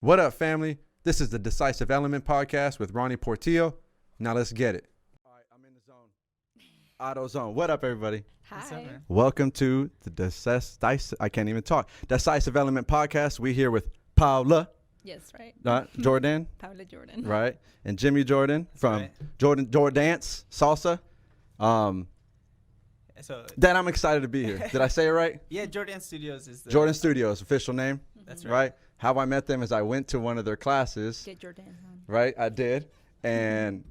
What up, family? This is the Decisive Element podcast with Ronnie Portillo. Now let's get it. All right, I'm in the zone. Auto zone. What up, everybody? Hi. Welcome to the Decisive Element podcast. We here with Paula. Yes, right. Jordan. Paula Jordan. Right. And Jimi Jordan from right. Jordance Salsa. So Dan, I'm excited to be here. Did I say it right? yeah, Jordance Studios is the Jordance Studios, official name. That's Right. right. How I met them is I went to one of their classes. Get your dance on. Right, I did. And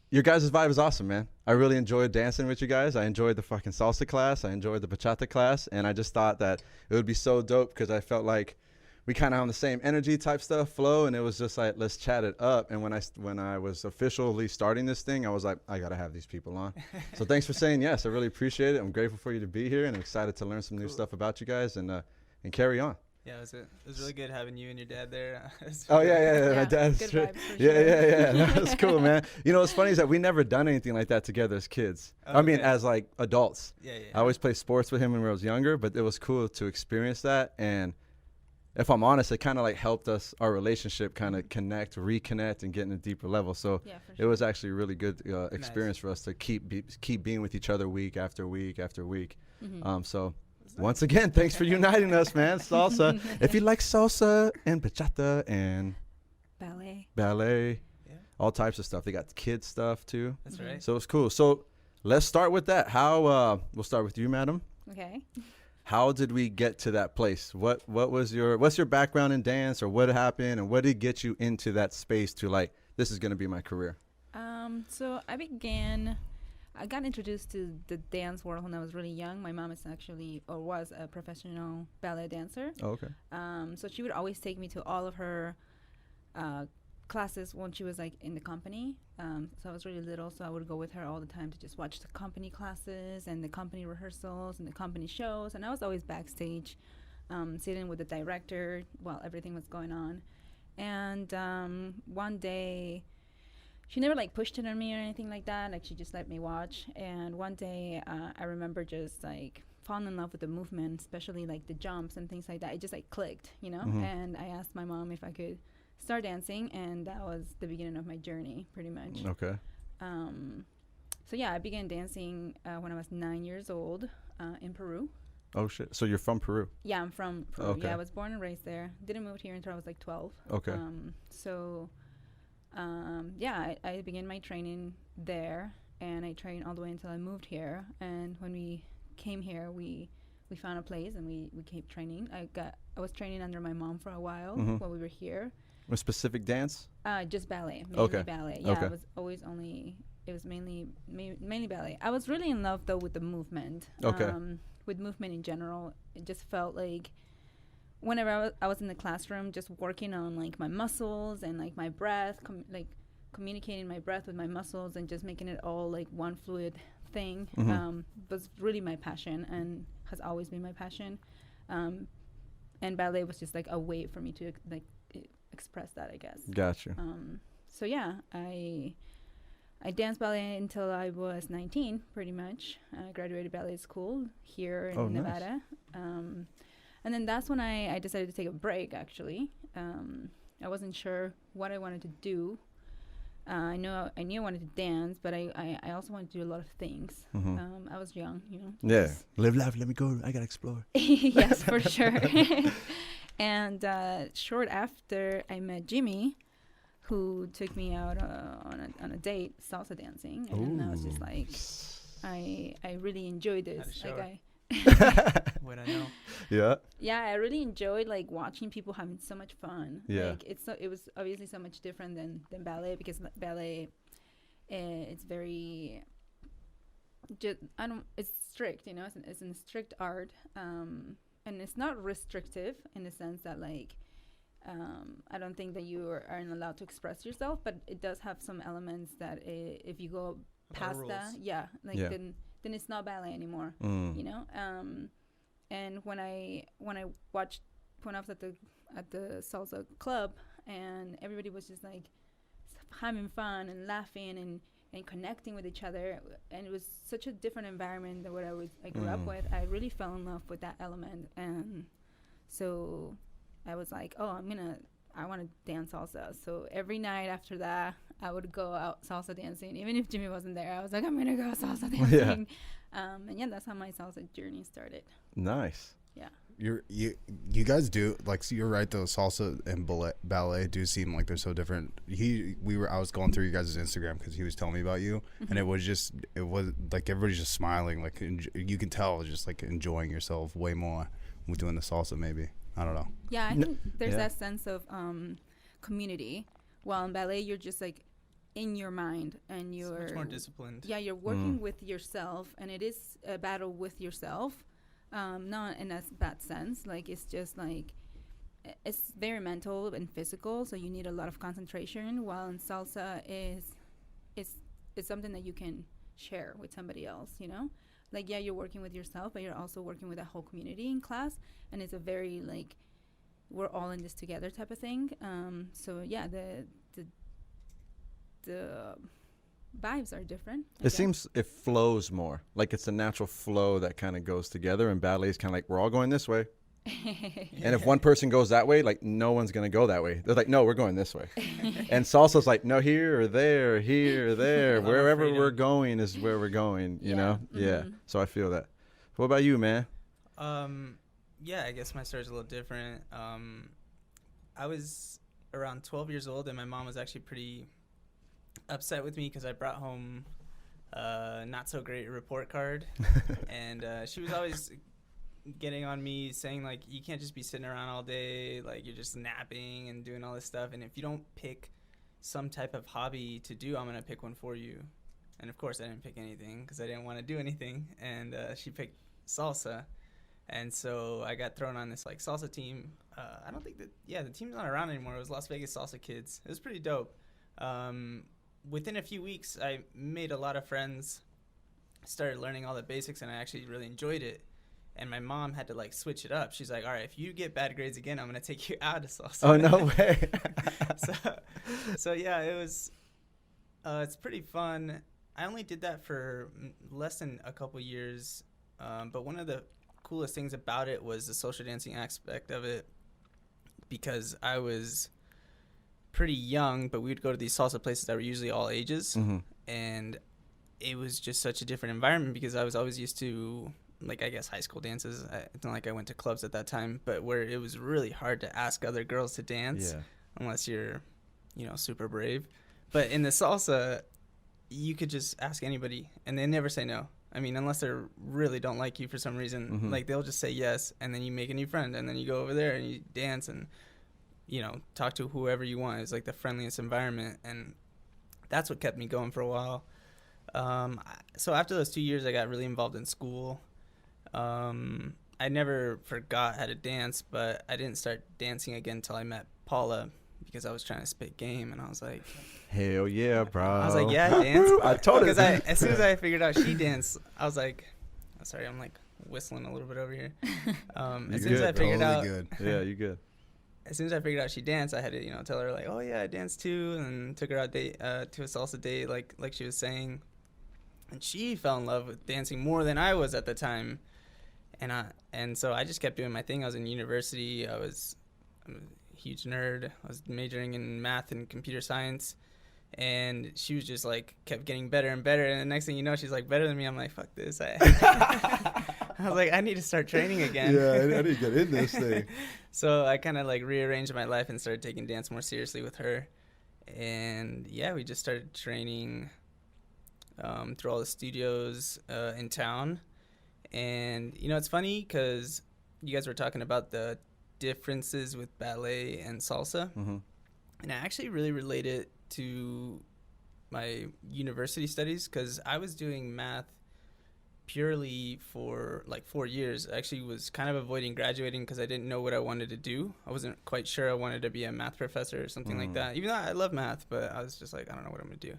your guys' vibe is awesome, man. I really enjoyed dancing with you guys. I enjoyed the fucking salsa class. I enjoyed the bachata class. And I just thought that it would be so dope because I felt like we kind of on the same energy type stuff flow. And it was just like, let's chat it up. And when I was officially starting this thing, I was like, I got to have these people on. So thanks for saying yes. I really appreciate it. I'm grateful for you to be here and I'm excited to learn some new stuff about you guys and carry on. Yeah, it was really good having you and your dad there. Oh yeah. My dad's good straight. vibes for Yeah. sure. That's cool, man. You know what's funny is that we never done anything like that together as kids. I mean, Okay. as like adults. Yeah. I always played sports with him when I was younger, but it was cool to experience that. And if I'm honest, it kind of like helped us, our relationship kind of reconnect, and get in a deeper level. So Yeah, for it sure. was actually a really good experience for us to keep being with each other week after week after week. Mm-hmm. So once again, thanks for uniting us, man. Salsa. If you like salsa and bachata and ballet, Yeah. all types of stuff. They got kids stuff too. That's Mhm. right. So it's cool. So let's start with that. How we'll start with you, madam. Okay. How did we get to that place? What's your background in dance, or what happened, and what did get you into that space to like, this is going to be my career? So I got introduced to the dance world when I was really young. My mom is actually, or was, a professional ballet dancer. Oh, okay. So she would always take me to all of her classes when she was like in the company. So I was really little, so I would go with her all the time to just watch the company classes and the company rehearsals and the company shows. And I was always backstage, sitting with the director while everything was going on. And one day, she never like pushed it on me or anything like that. Like she just let me watch. And one day, I remember just like falling in love with the movement, especially like the jumps and things like that. It just like clicked, you know. Mhm. And I asked my mom if I could start dancing, and that was the beginning of my journey, pretty much. Okay. So yeah, I began dancing when I was 9 years old in Peru. Oh shit. So you're from Peru? Yeah, I'm from Peru. Okay. Yeah, I was born and raised there. Didn't move here until I was like 12. Okay. I began my training there, and I trained all the way until I moved here. And when we came here, we found a place, and we kept training. I was training under my mom for a while Mhm. while we were here. A specific dance? Just ballet, mainly Okay. ballet. Yeah, Okay. It was mainly ballet. I was really in love though with the movement. Okay. With movement in general, it just felt like whenever I was in the classroom, just working on like my muscles and like my breath, communicating my breath with my muscles and just making it all like one fluid thing, Mhm. was really my passion and has always been my passion. And ballet was just like a way for me to like express that, I guess. Gotcha. So yeah, I danced ballet until I was 19, pretty much. I graduated ballet school here in Oh, nice. Nevada. And then that's when I decided to take a break, actually. I wasn't sure what I wanted to do. I knew I wanted to dance, but I also wanted to do a lot of things. Mhm. I was young, you know. Yeah. Live life. Let me go. I gotta explore. Yes, for sure. And short after, I met Jimmy, who took me out on a date, salsa dancing, and I was just Ooh. like, I really enjoyed Had a this. shower. Like What I know. Yeah. I really enjoyed like watching people having so much fun. Yeah. Like it was obviously so much different than ballet, because ballet, it's very it's strict, you know. It's a strict art, and it's not restrictive in the sense that like I don't think that you aren't allowed to express yourself, but it does have some elements that if you go past that, Yeah. then it's not ballet anymore, you know. And when I was at the salsa club, and everybody was just like having fun and laughing and connecting with each other, and it was such a different environment than what I grew up with. I really fell in love with that element, and so I was like, oh, I'm gonna I want to dance salsa. So every night after that, I would go out salsa dancing. Even if Jimmy wasn't there, I was like, I'm going to go salsa dancing. And yeah, that's how my salsa journey started. Nice. Yeah. You guys do, like, so you're right though, salsa and ballet do seem like they're so different. I was going through you guys' Instagram because he was telling me about you, and it was like everybody's just smiling, like you can tell just like enjoying yourself way more with doing the salsa. Maybe, I don't know. Yeah, I think there's that sense of community. While in ballet, you're just like in your mind, and you're much more disciplined. Yeah, you're working with yourself, and it is a battle with yourself. Not in a bad sense. Like, it's just like, it's very mental and physical, so you need a lot of concentration. While in salsa it's something that you can share with somebody else, you know? Like, yeah, you're working with yourself, but you're also working with a whole community in class, and it's a very, like, we're all in this together type of thing. So yeah, the vibes are different. It seems it flows more. Like, it's a natural flow that kind of goes together, and ballet is kind of like, we're all going this way. And if one person goes that way, like, no one's going to go that way. They're like, no, we're going this way. And salsa's like, no, here or there, here or there. Wherever we're going is where we're going, you know? Mm-hmm. Yeah. So I feel that. What about you, man? Yeah, I guess my story's a little different. I was around 12 years old, and my mom was actually pretty upset with me because I brought home not so great report card. And she was always getting on me, saying, like, you can't just be sitting around all day, like, you're just napping and doing all this stuff, and if you don't pick some type of hobby to do, I'm gonna pick one for you. And of course I didn't pick anything because I didn't want to do anything, and she picked salsa. And so I got thrown on this, like, salsa team. I don't think that, the team's not around anymore. It was Las Vegas Salsa Kids. It was pretty dope. Within a few weeks, I made a lot of friends, started learning all the basics, and I actually really enjoyed it. And my mom had to, like, switch it up. She's like, all right, if you get bad grades again, I'm going to take you out of salsa. Oh, no way. so yeah, it was, it's pretty fun. I only did that for less than a couple years. But one of the coolest things about it was the social dancing aspect of it, because I was pretty young, but we would go to these salsa places that were usually all ages. Mm-hmm. And it was just such a different environment because I was always used to, like, I guess high school dances. It's not like I went to clubs at that time, but where it was really hard to ask other girls to dance unless you're, super brave. But in the salsa, you could just ask anybody and they never say no. I mean, unless they really don't like you for some reason, like, they'll just say yes, and then you make a new friend, and then you go over there and you dance and, talk to whoever you want. It's like the friendliest environment, and that's what kept me going for a while. So after those 2 years, I got really involved in school. I never forgot how to dance, but I didn't start dancing again until I met Paula, because I was trying to spit game, and I was like, hell yeah, bro. I was like, yeah, I dance. I told her. Because as soon as I figured out she danced, I was like, sorry, I'm like whistling a little bit over here. As soon as I figured out, yeah, you good. As soon as I figured out she danced, I had to, tell her, like, oh yeah, I dance too, and took her out to a salsa date, like she was saying, and she fell in love with dancing more than I was at the time, and so I just kept doing my thing. I was in university. I'm a huge nerd. I was majoring in math and computer science, and she was just, like, kept getting better and better, and the next thing you know, she's, like, better than me. I'm like, fuck this. I was like, I need to start training again. Yeah, I need to get in this thing. So I kind of, like, rearranged my life and started taking dance more seriously with her, and yeah, we just started training through all the studios in town. And it's funny because you guys were talking about the differences with ballet and salsa, and I actually really relate it to my university studies, because I was doing math purely for like 4 years. I actually was kind of avoiding graduating because I didn't know what I wanted to do. I wasn't quite sure I wanted to be a math professor or something like that, even though I love math, but I was just like, I don't know what I'm gonna do.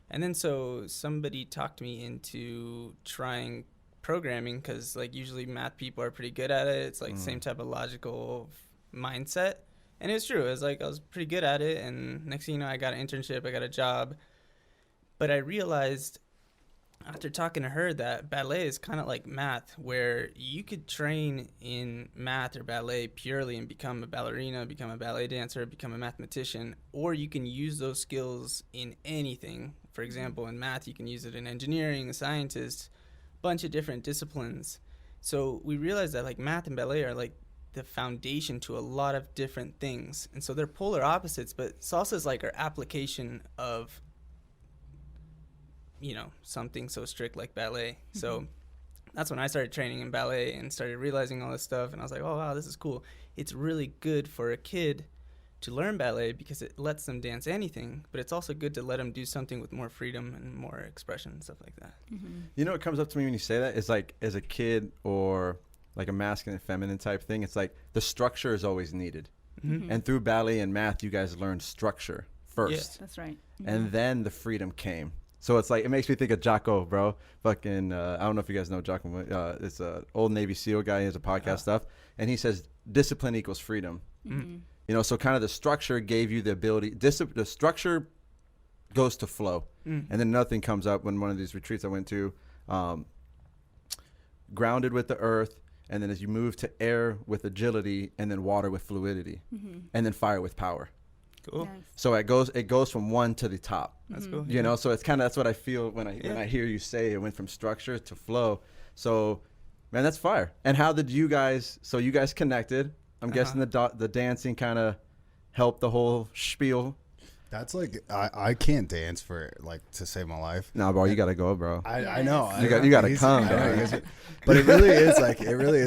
And then so somebody talked me into trying programming, because, like, usually math people are pretty good at it. It's like the same type of logical mindset, and it was true. It was like I was pretty good at it, and next thing you know, I got an internship, I got a job. But I realized after talking to her that ballet is kind of like math, where you could train in math or ballet purely and become a ballerina, become a ballet dancer, become a mathematician, or you can use those skills in anything. For example, in math, you can use it in engineering, a scientist, bunch of different disciplines. So we realized that like math and ballet are like the foundation to a lot of different things. And so they're polar opposites, but salsa is like our application of, you know, something so strict like ballet. So that's when I started training in ballet and started realizing all this stuff. And I was like, oh, wow, this is cool. It's really good for a kid to learn ballet because it lets them dance anything, but it's also good to let them do something with more freedom and more expression and stuff like that. You know what comes up to me when you say that is like as a kid or like a masculine and feminine type thing, it's like the structure is always needed. And through ballet and math, you guys learned structure first. That's right. And then the freedom came. So it's like, it makes me think of Jocko, bro. Fucking, I don't know if you guys know Jocko. It's an old Navy SEAL guy. He has a podcast stuff. And he says, discipline equals freedom. You know, so kind of the structure gave you the ability. The structure goes to flow. And then nothing comes up when one of these retreats I went to, grounded with the earth. And then as you move to air with agility, and then water with fluidity, and then fire with power. Cool. Nice. So it goes from one to the top. That's cool. You know, so it's kind of, that's what I feel when I hear you say it went from structure to flow. So, man, that's fire. And how did you guys? So you guys connected. I'm guessing the dancing kind of helped the whole spiel. That's like I can't dance for like to save my life. No, bro, you gotta go, bro. I know. You gotta come, bro. But it really is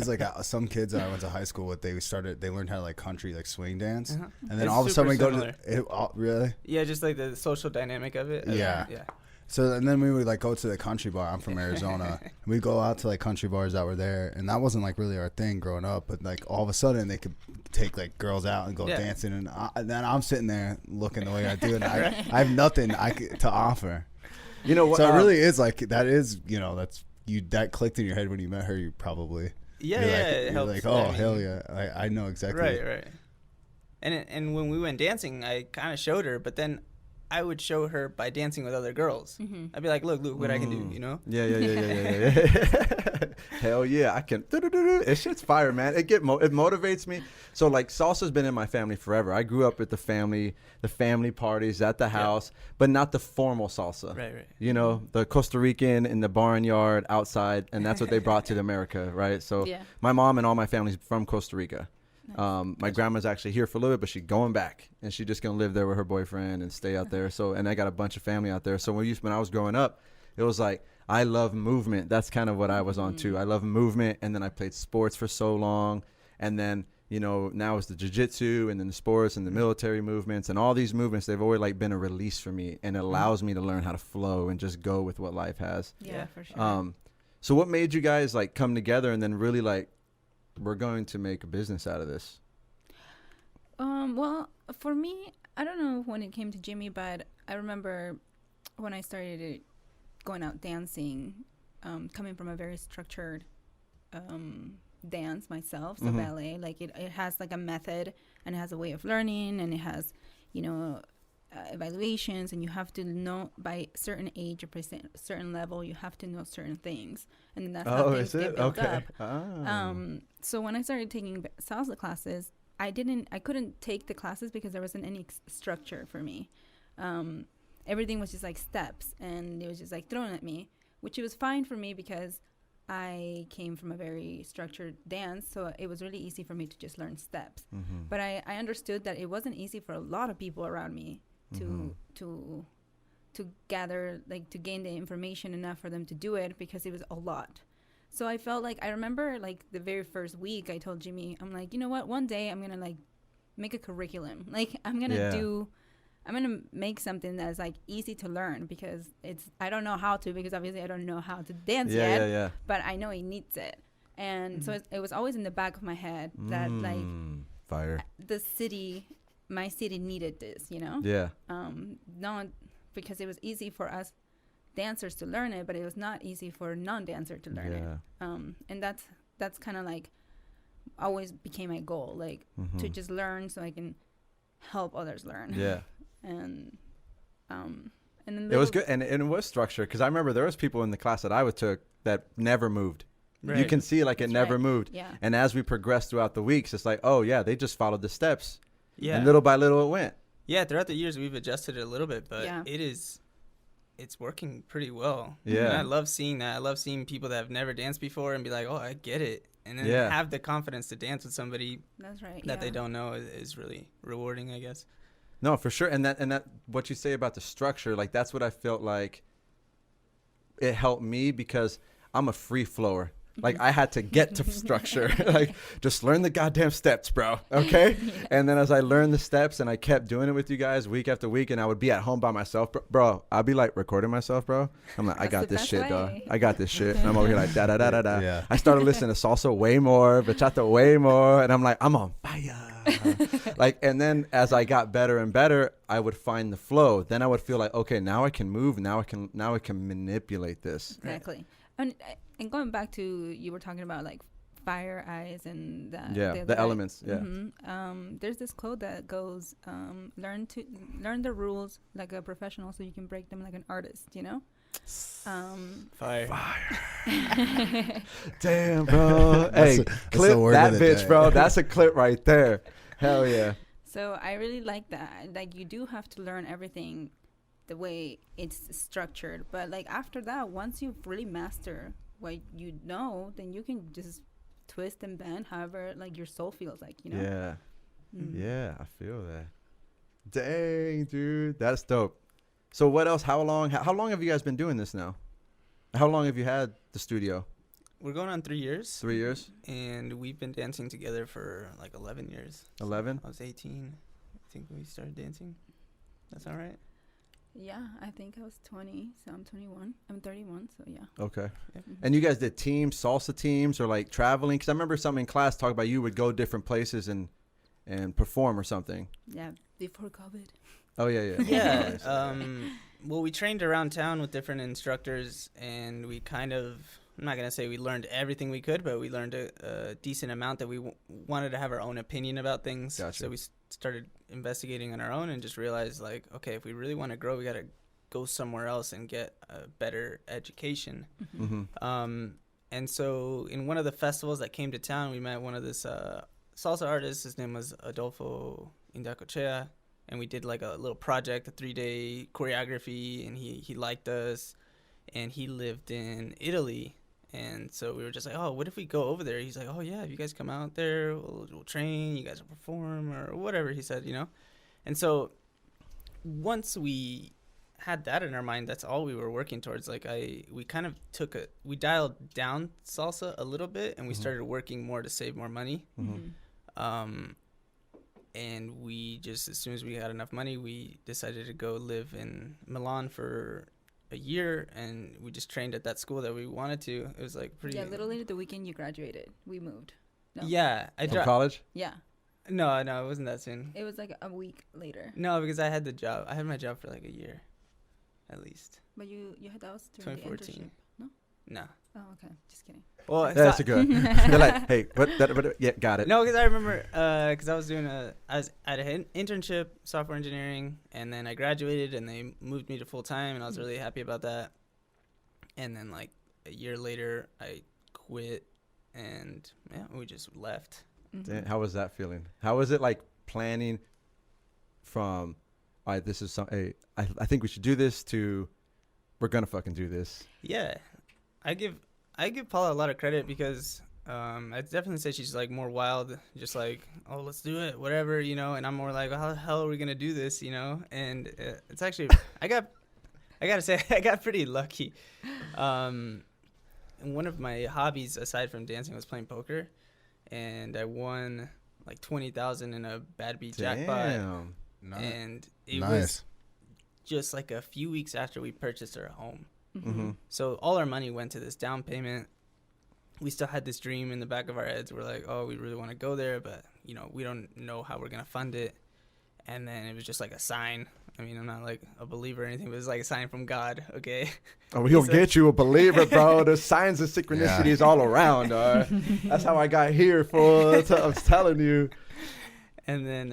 like some kids that I went to high school with. They learned how to like country like swing dance, and then It's all of a sudden we super go to really. Yeah, just like the social dynamic of it. Yeah. Yeah. So and then we would like go to the country bar. I'm from Arizona. We go out to like country bars that were there, and that wasn't like really our thing growing up. But like all of a sudden they could take like girls out and go dancing, and then I'm sitting there looking the way I do, and I have nothing to offer. You know what? So it really is like that is that's you that clicked in your head when you met her. You probably Yeah, you're yeah, like, it you're helps. like, oh I mean, hell yeah, I know exactly. Right. And when we went dancing, I kind of showed her, but then I would show her by dancing with other girls. I'd be like, look what I can do, you know? Yeah. Hell yeah, I can. It shit's fire, man. It motivates me. So like salsa's been in my family forever. I grew up at the family parties at the house, but not the formal salsa. Right. You know, the Costa Rican in the barnyard outside, and that's what they brought to America, right? So my mom and all my family's from Costa Rica. My grandma's actually here for a little bit, but she's going back, and she's just gonna live there with her boyfriend and stay out there. So, and I got a bunch of family out there. So when I was growing up, it was like I love movement. That's kind of what I was on too. I love movement, and then I played sports for so long, and then now it's the jiu-jitsu, and then the sports and the military movements and all these movements. They've always like been a release for me, and it allows me to learn how to flow and just go with what life has. Yeah, for sure. So what made you guys like come together and then really like, we're going to make a business out of this? Well, for me, I don't know when it came to Jimmy, but I remember when I started going out dancing, coming from a very structured dance myself, so ballet, like it has like a method, and it has a way of learning, and it has, evaluations, and you have to know by a certain age or certain level, you have to know certain things, and then that's how things get built up. So when I started taking salsa classes, I couldn't take the classes because there wasn't any structure for me. Everything was just like steps, and it was just like thrown at me, which it was fine for me because I came from a very structured dance, so it was really easy for me to just learn steps. But I understood that it wasn't easy for a lot of people around me to gather, like to gain the information enough for them to do it, because it was a lot. So I felt like, I remember like the very first week I told Jimmy, I'm like, you know what, one day I'm gonna like make a curriculum, like I'm gonna make something that's like easy to learn, because I don't know how to, because obviously I don't know how to dance yet, but I know he needs it. And so it was always in the back of my head that like fire, my city needed this, not because it was easy for us dancers to learn it, but it was not easy for non-dancer to learn it. And that's kind of like always became my goal, like to just learn so I can help others learn. And And then It was little- good, and it was structured because I remember there was people in the class that I took that never moved. You Right. can see like it That's never right. moved. Yeah. And as we progressed throughout the weeks, it's like, oh yeah, they just followed the steps, Yeah. and little by little it went. Yeah, throughout the years we've adjusted it a little bit, but Yeah. it's working pretty well. Yeah. And I love seeing that. I love seeing people that have never danced before and be like, "Oh, I get it." And then Yeah. have the confidence to dance with somebody That's right. that they yeah. don't know is really rewarding, I guess. No, for sure. And that what you say about the structure, like that's what I felt like it helped me because I'm a free flower. Like I had to get to structure. Like just learn the goddamn steps, bro. Okay? And then as I learned the steps and I kept doing it with you guys week after week and I would be at home by myself, bro. I'd be like recording myself, bro. I'm like, I That's got the this best shit, dog. way. I got this shit. And I'm over here like da da da da da. Yeah. I started listening to salsa way more, bachata way more, and I'm like, I'm on fire. Like, and then as I got better and better, I would find the flow. Then I would feel like, okay, now I can move. Now I can manipulate this. Exactly. And going back to you were talking about like fire, ice, and Yeah, the elements. Yeah. There's this quote that goes, learn the rules like a professional, so you can break them like an artist. You know. Fire. Damn, bro. Hey, That's the clip word that of the bitch, day. bro. That's a clip right there. Hell yeah. So I really like that. Like you do have to learn everything the way it's structured, but like after that, once you really master what you know, then you can just twist and bend however like your soul feels like, you know. Yeah. Mm. Yeah, I feel that. Dang, dude. That's dope. So what else? How long have you guys been doing this now? How long have you had the studio? We're going on 3 years. 3 years? And we've been dancing together for like 11 years. 11? I was 18. I think we started dancing. That's all right. Yeah, I think I was 20, so I'm 21. I'm 31, so yeah. Okay. Yeah. And you guys did teams, salsa teams, or like traveling? Because I remember something in class talk about you would go different places and perform or something. Yeah, before COVID. Oh, yeah. Yeah. Well, we trained around town with different instructors, and we kind of, I'm not going to say we learned everything we could, but we learned a decent amount that we wanted to have our own opinion about things. Gotcha. So we started investigating on our own and just realized, like, okay, if we really want to grow, we got to go somewhere else and get a better education. Mm-hmm. And so in one of the festivals that came to town, we met one of this salsa artists. His name was Adolfo Indacochea. And we did like a little project, a 3-day choreography, and he liked us. And he lived in Italy. And so we were just like, oh, what if we go over there? He's like, oh, yeah, if you guys come out there, we'll train, you guys will perform, or whatever he said, you know? And so once we had that in our mind, that's all we were working towards. Like we kind of we dialed down salsa a little bit, and we started working more to save more money. And we just, as soon as we had enough money, we decided to go live in Milan for a year, and we just trained at that school that we wanted to. It was like pretty. Yeah, literally the weekend you graduated, we moved. No. Yeah, From college? Yeah, No, it wasn't that soon. it was like a week later. No, because I had the job. I had my job for like a year, at least. But you had that was during the 2014. internship. No. No. Oh, okay. Just kidding. Well, it's That's not- good. They're like, hey, yeah, got it. No, because I remember, because I was at an internship, software engineering, and then I graduated, and they moved me to full time, and I was really happy about that. And then like a year later, I quit, and yeah, we just left. Damn, how was that feeling? How was it like planning from, all right, this is hey, I think we should do this to, we're gonna fucking do this. Yeah, I give Paula a lot of credit because I'd definitely say she's like more wild, just like, oh, let's do it, whatever, you know. And I'm more like, how the hell are we gonna do this, you know? And it's actually, I gotta say, I got pretty lucky. And one of my hobbies aside from dancing was playing poker, and I won like 20,000 in a bad beat jackpot, Damn. and it Nice. was just like a few weeks after we purchased our home. Mm-hmm. So all our money went to this down payment. We still had this dream in the back of our heads. We're like, oh, we really want to go there, but, you know, we don't know how we're going to fund it. And then it was just like a sign. I mean, I'm not like a believer or anything, but it was like a sign from God, okay? Oh, he'll get you a believer, bro. There's signs of synchronicities Yeah. all around, dog. That's how I got here, fool. I'm telling you. And then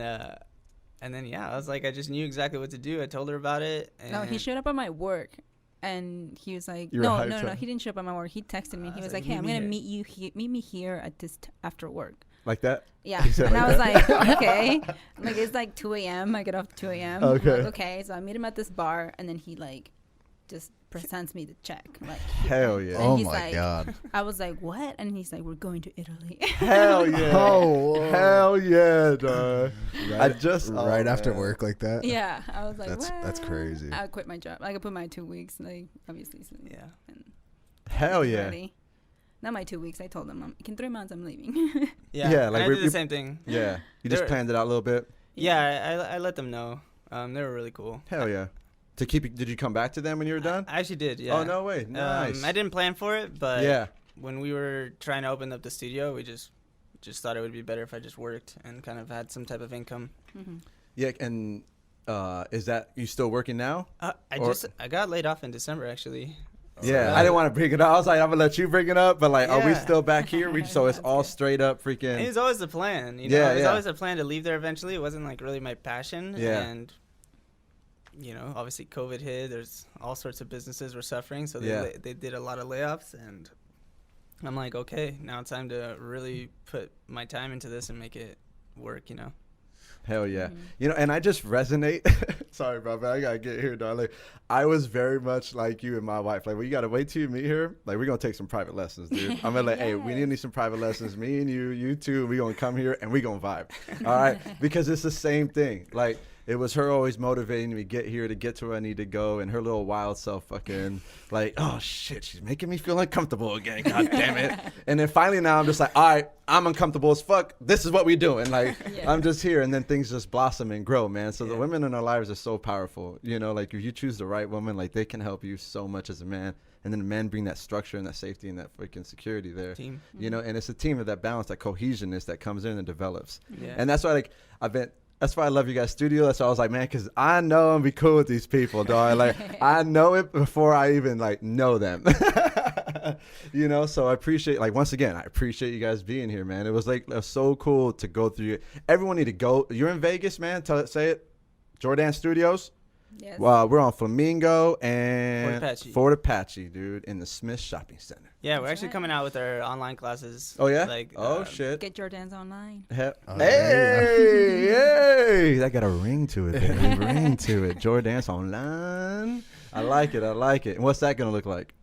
And then I was like, I just knew exactly what to do. I told her about it. And No, he showed up at my work, and he was like, You were no, hyped no, up. he didn't show up at my work. He texted me. I He was was like, like, hey, I'm "Meet me gonna here." meet me here at this after work. Like that? Yeah, He said and like I was that? like, okay. Like, it's like 2 a.m. I get off 2 a.m. I'm Okay. like, okay, so I meet him at this bar, and then he like just presents me the check. Like, Hell yeah. And Oh he's my like- god. I was like, what? And he's like, we're going to Italy. Hell yeah. Oh, Hell yeah, dog. Right, I just right oh, after man. work like that. Yeah, I was like, That's what? crazy. I quit my job. Like, I put my 2 weeks, like, obviously. So, Yeah. and Hell yeah. ready. Not my 2 weeks. I told them, in 3 months, I'm leaving. Yeah. Yeah, and like I we- did the same thing. Yeah. You just There- planned it out a little bit. Yeah, I let them know. They were really cool. Hell yeah. To keep it, did you come back to them when you were done? I actually did. Yeah. Oh, no way. Nice. I didn't plan for it, but Yeah. when we were trying to open up the studio, we just thought it would be better if I just worked and kind of had some type of income. Mm-hmm. Yeah. And is that you still working now? I got laid off in December actually. Yeah, So- I didn't want to bring it up. I was like, I'm gonna let you bring it up, but like, are we Yeah. still back here? So it's Sounds all good. straight up It freaking. was always the plan, you know. Yeah, It was yeah. always a plan to leave there eventually. It wasn't like really my passion. Yeah. And obviously COVID hit. There's all sorts of businesses were suffering, so Yeah. they did a lot of layoffs, and I'm like, okay, now it's time to really put my time into this and make it work. Hell yeah. Mm-hmm. And I just resonate. Sorry, bro, but I gotta get here, dog. Like, I was very much like you and my wife. Like, we gotta wait till you meet her. Like, we're gonna take some private lessons, dude. I'm gonna like, hey, we need some private lessons. Me and you two, we gonna come here and we gonna vibe. All right, because it's the same thing. Like, it was her always motivating me to get here, to get to where I need to go, and her little wild self fucking like, oh shit, she's making me feel uncomfortable again. God damn it. And then finally now I'm just like, all right, I'm uncomfortable as fuck. This is what we doing. Like, Yeah. I'm just here, and then things just blossom and grow, man. So the Yeah. women in our lives are so powerful. Like if you choose the right woman, like they can help you so much as a man. And then the men bring that structure and that safety and that freaking security there. Team. And it's a team of that balance, that cohesionness that comes in and develops. Yeah. And that's why like that's why I love you guys' studio. That's why I was like, man, because I know I'm be cool with these people, dog. Like, I know it before I even, like, know them. So I appreciate, like, once again, I appreciate you guys being here, man. It was so cool to go through it. Everyone need to go. You're in Vegas, man. Say it. Jordance Studios. Yes. We're on Flamingo and Fort Apache. Apache, dude, in the Smith Shopping Center. Yeah, we're That's actually right. coming out with our online classes. Oh, yeah? Like, Shit. Get Jordans online. Oh, Hey, that got a ring to it, baby. Ring to it. Jordance online. I like it. And what's that gonna look like?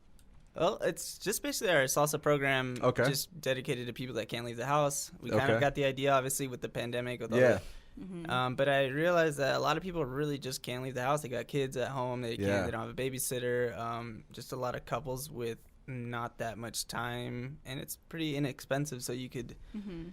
Well, it's just basically our salsa program, Okay. just dedicated to people that can't leave the house. We kind Okay. of got the idea, obviously, with the pandemic. With all Yeah. Mm-hmm. But I realized that a lot of people really just can't leave the house. They got kids at home. They Yeah. They don't have a babysitter. Just a lot of couples with not that much time, and it's pretty inexpensive. So you could Mm-hmm.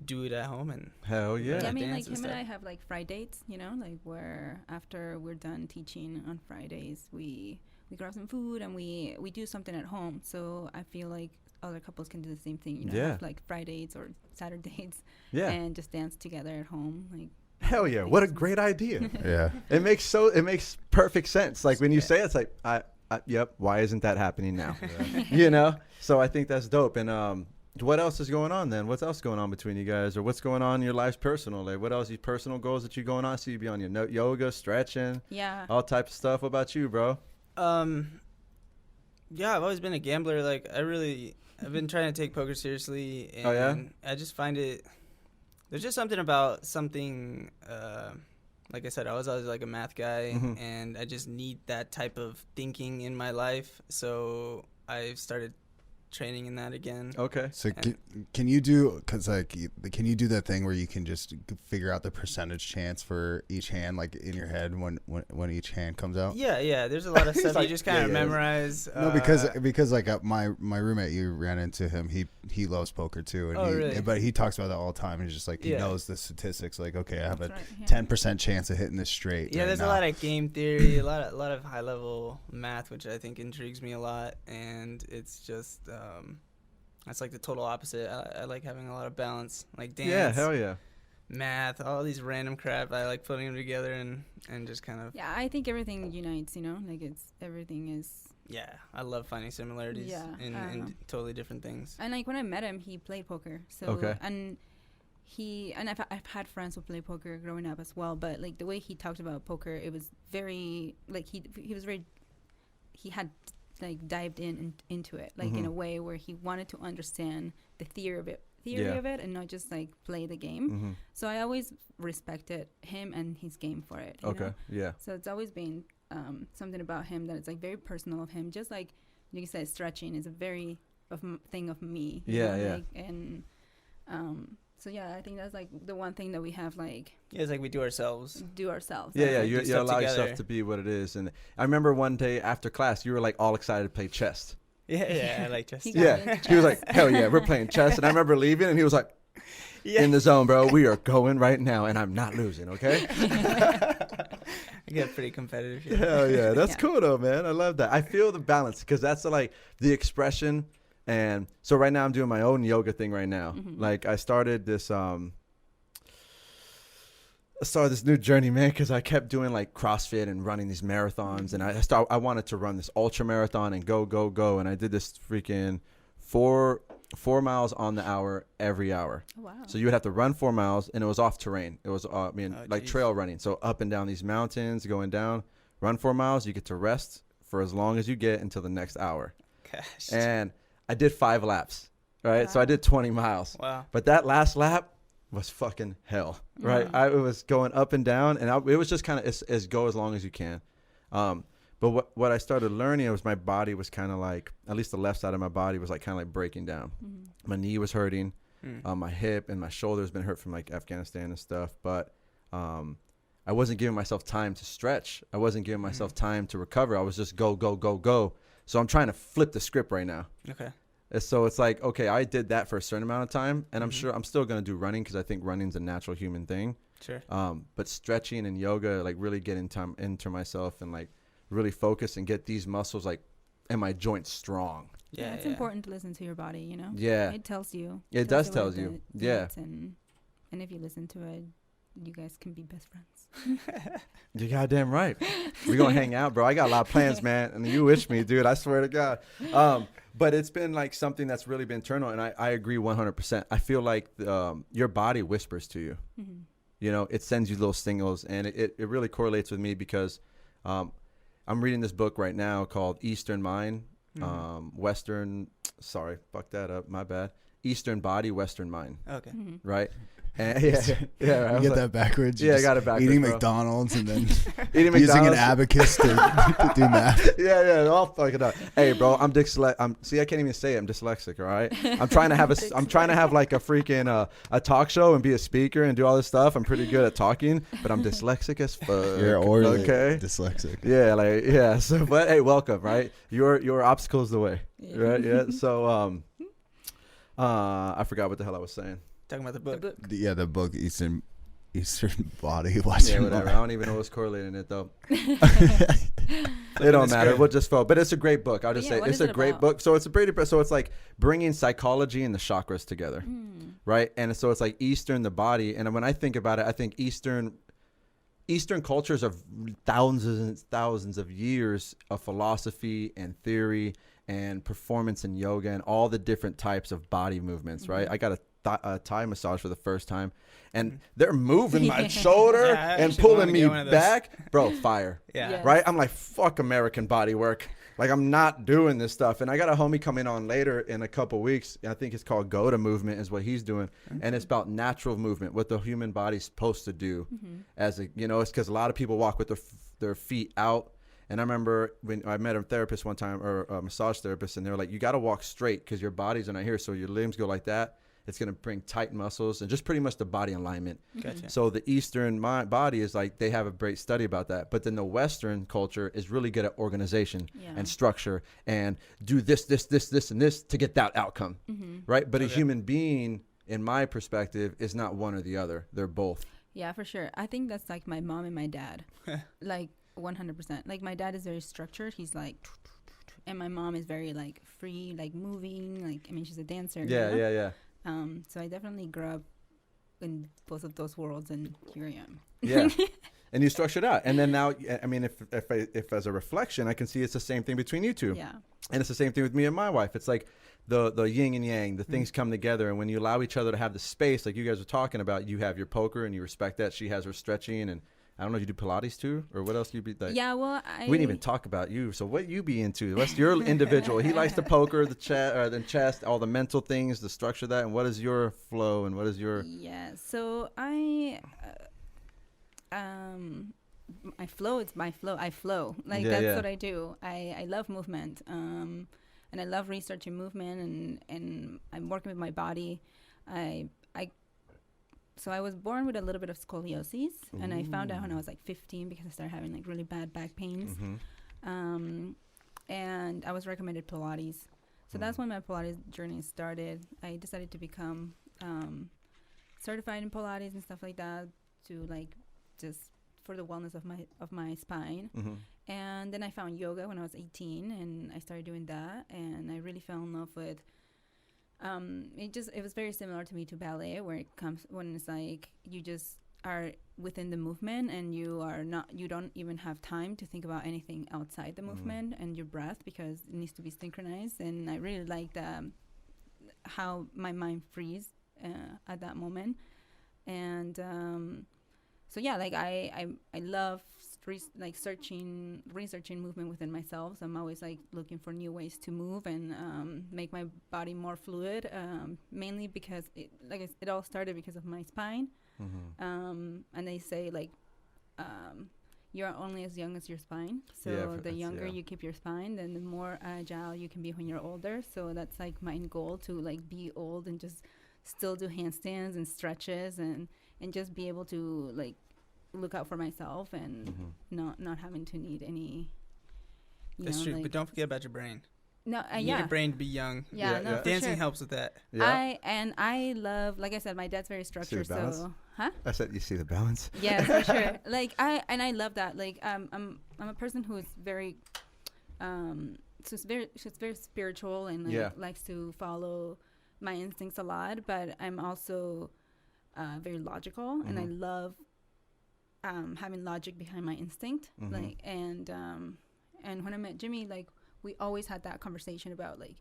do it at home and Hell yeah. Yeah, I mean, like dance and him and stuff. I have like Friday dates, like where after we're done teaching on Fridays, we grab some food and we do something at home. So I feel like other couples can do the same thing, Yeah. have like Fridays or Saturdays, Yeah. and just dance together at home. Like, Hell yeah. What a great idea. Yeah. It makes perfect sense. Like when you say it, it's like yep, why isn't that happening now? So I think that's dope. And what else is going on then? What's else going on between you guys, or what's going on in your lives personal? Like what else, your personal goals that you going on? I see you be on your yoga, stretching, yeah. all types of stuff. What about you, bro? Yeah, I've always been a gambler. Like I've been trying to take poker seriously, and Oh, yeah? I just find there's just something about something. Like I said, I was always like a math guy, Mhm. and I just need that type of thinking in my life. So I've started training in that again. Okay. So can you do, because like, can you do that thing where you can just figure out the percentage chance for each hand, like in your head when each hand comes out? Yeah. There's a lot of He's stuff like, you just kind of yeah. memorize. No, because like my roommate, you ran into him. He loves poker too, and Oh, really? but he talks about that all the time. He's just like he Yeah. knows the statistics. Like, okay, I have That's a right, yeah. 10% chance of hitting this straight. Yeah, right there's now. a lot of game theory, a lot of high level math, which I think intrigues me a lot, and it's just that's like the total opposite. I like having a lot of balance, like dance, Yeah. Hell yeah. math, all these random crap. I like putting them together and just kind of Yeah, I think everything unites, like everything is. I love finding similarities Yeah, in totally different things. And like when I met him, he played poker. So Okay. and I've had friends who play poker growing up as well, but like the way he talked about poker, it was very like he had like dived into it like in a way where he wanted to understand the theory of it and not just like play the game. So I always respected him and his game for it. You know? Yeah. So it's always been something about him that it's like very personal of him. Just like you said, stretching is a very thing of me. You know? Like, and so yeah, I think that's like the one thing that we have like. Yeah, it's like we do ourselves. Yeah, you allow yourself to be what it is. And I remember one day after class, you were like all excited to play chess. Yeah, I like chess. He was like, hell yeah, we're playing chess. And I remember leaving, and he was like, in the zone, bro. We are going right now, and I'm not losing, okay? I get pretty competitive. Hell yeah, that's cool though, man. I love that. I feel the balance because that's like the expression. And so right now I'm doing my own yoga thing right now. Like I started this new journey, man, because I kept doing like CrossFit and running these marathons. And I wanted to run this ultra marathon and go. And I did this freaking 4 miles on the hour every hour. Oh, wow. So you would have to run 4 miles, and it was off terrain. It was like trail running. So up and down these mountains, going down, run 4 miles. You get to rest for as long as you get until the next hour. Gosh. And I did 5 laps, right? Wow. So I did 20 miles. Wow. But that last lap was fucking hell, right? It was going up and down, and it was just kind of as go as long as you can. But what I started learning was my body was kind of like, at least the left side of my body was like kind of like breaking down. My knee was hurting, my hip and my shoulder's been hurt from like Afghanistan and stuff. But I wasn't giving myself time to stretch. I wasn't giving myself time to recover. I was just go. So I'm trying to flip the script right now. Okay. So it's like, okay, I did that for a certain amount of time, and I'm sure I'm still going to do running because I think running's a natural human thing. Sure. But stretching and yoga, like really get into myself and like really focus and get these muscles like and my joints strong. Yeah, it's important to listen to your body, you know? Yeah. It tells you. It does tell you. Yeah. And if you listen to it, you guys can be best friends. You're goddamn right. We're going to hang out, bro. I got a lot of plans, man. And you wish me, dude. I swear to God. But it's been like something that's really been turned on. And I agree 100%. I feel like your body whispers to you. You know, it sends you little signals. And it really correlates with me because I'm reading this book right now called Eastern Mind. My bad. Eastern Body, Western Mind. Okay. Right? And yeah. You get that backwards. Yeah, I got it backwards. Eating bro. McDonald's and then eating using an abacus to do math. Yeah, all fucking up. Hey, bro, I'm dyslexic. See, I can't even say it. I'm dyslexic. All right. I'm trying to have like a freaking a talk show and be a speaker and do all this stuff. I'm pretty good at talking, but I'm dyslexic as fuck. You're already dyslexic. Yeah. So, but hey, welcome. Right. Your obstacle's the way. Right. Yeah. So I forgot what the hell I was saying. Talking about the book. The book Eastern Body, Western whatever. Mind. I don't even know what's correlating it though. It don't matter. We'll just vote. But it's a great book. I'll just say it's a great book. So it's it's like bringing psychology and the chakras together, right? And so it's like Eastern, the body. And when I think about it, I think Eastern cultures of thousands of years of philosophy and theory and performance and yoga and all the different types of body movements, right? I got a Thai massage for the first time, and they're moving my shoulder and pulling me back. Bro, fire. Right? I'm like, fuck American body work. Like, I'm not doing this stuff. And I got a homie coming on later in a couple weeks. I think it's called Goda movement is what he's doing. And it's about natural movement, what the human body's supposed to do. As a, it's because a lot of people walk with their feet out. And I remember when I met a therapist one time, or a massage therapist, and they were like, you got to walk straight because your bodies are not here. So your limbs go like that. It's going to bring tight muscles and just pretty much the body alignment. Gotcha. So the Eastern body is like, they have a great study about that. But then the Western culture is really good at organization and structure and do this, and this to get that outcome. Right. But a human being, in my perspective, is not one or the other. They're both. Yeah, for sure. I think that's like my mom and my dad. Like 100%. Like my dad is very structured. He's like, and my mom is very like free, like moving. Like, I mean, she's a dancer. Yeah. So I definitely grew up in both of those worlds, and here I am. Yeah. and you structured out. And then now, I mean, if as a reflection, I can see it's the same thing between you two. Yeah. And it's the same thing with me and my wife. It's like the yin and yang, the things come together. And when you allow each other to have the space, like you guys were talking about, you have your poker and you respect that. She has her stretching. And I don't know if you do Pilates too, or what else do you be like? Yeah, well, We didn't even talk about you. So what you be into? What's your individual? He likes the poker, the chest, all the mental things, the structure of that. And what is your flow and what is your... Yeah, so my flow, it's my flow. I flow. Like, that's what I do. I love movement. And I love researching movement, and I'm working with my body. So I was born with a little bit of scoliosis, and I found out when I was like 15 because I started having like really bad back pains. And I was recommended Pilates. So that's when my Pilates journey started. I decided to become certified in Pilates and stuff like that, to like just for the wellness of my spine. And then I found yoga when I was 18, and I started doing that, and I really fell in love with it was very similar to me to ballet, where it comes when it's like you just are within the movement, and you don't even have time to think about anything outside the movement and your breath, because it needs to be synchronized. And I really liked how my mind frees at that moment. And so yeah, like I love researching movement within myself. So I'm always like looking for new ways to move and make my body more fluid. Mainly because it all started because of my spine. And they say like you're only as young as your spine. So the younger you keep your spine, then the more agile you can be when you're older. So that's like my goal, to like be old and just still do handstands and stretches and just be able to like look out for myself and not having to need any. That's true, like, but don't forget about your brain. No, you need your brain to be young. Yeah, no, for dancing sure. helps with that. Yeah. I love, like I said, my dad's very structured. So, huh? I said, you see the balance. Yeah, for sure. Like I love that. Like I'm a person who is very, she's very spiritual and like, likes to follow my instincts a lot. But I'm also very logical, and I love having logic behind my instinct. Like and when I met Jimmy, like, we always had that conversation about like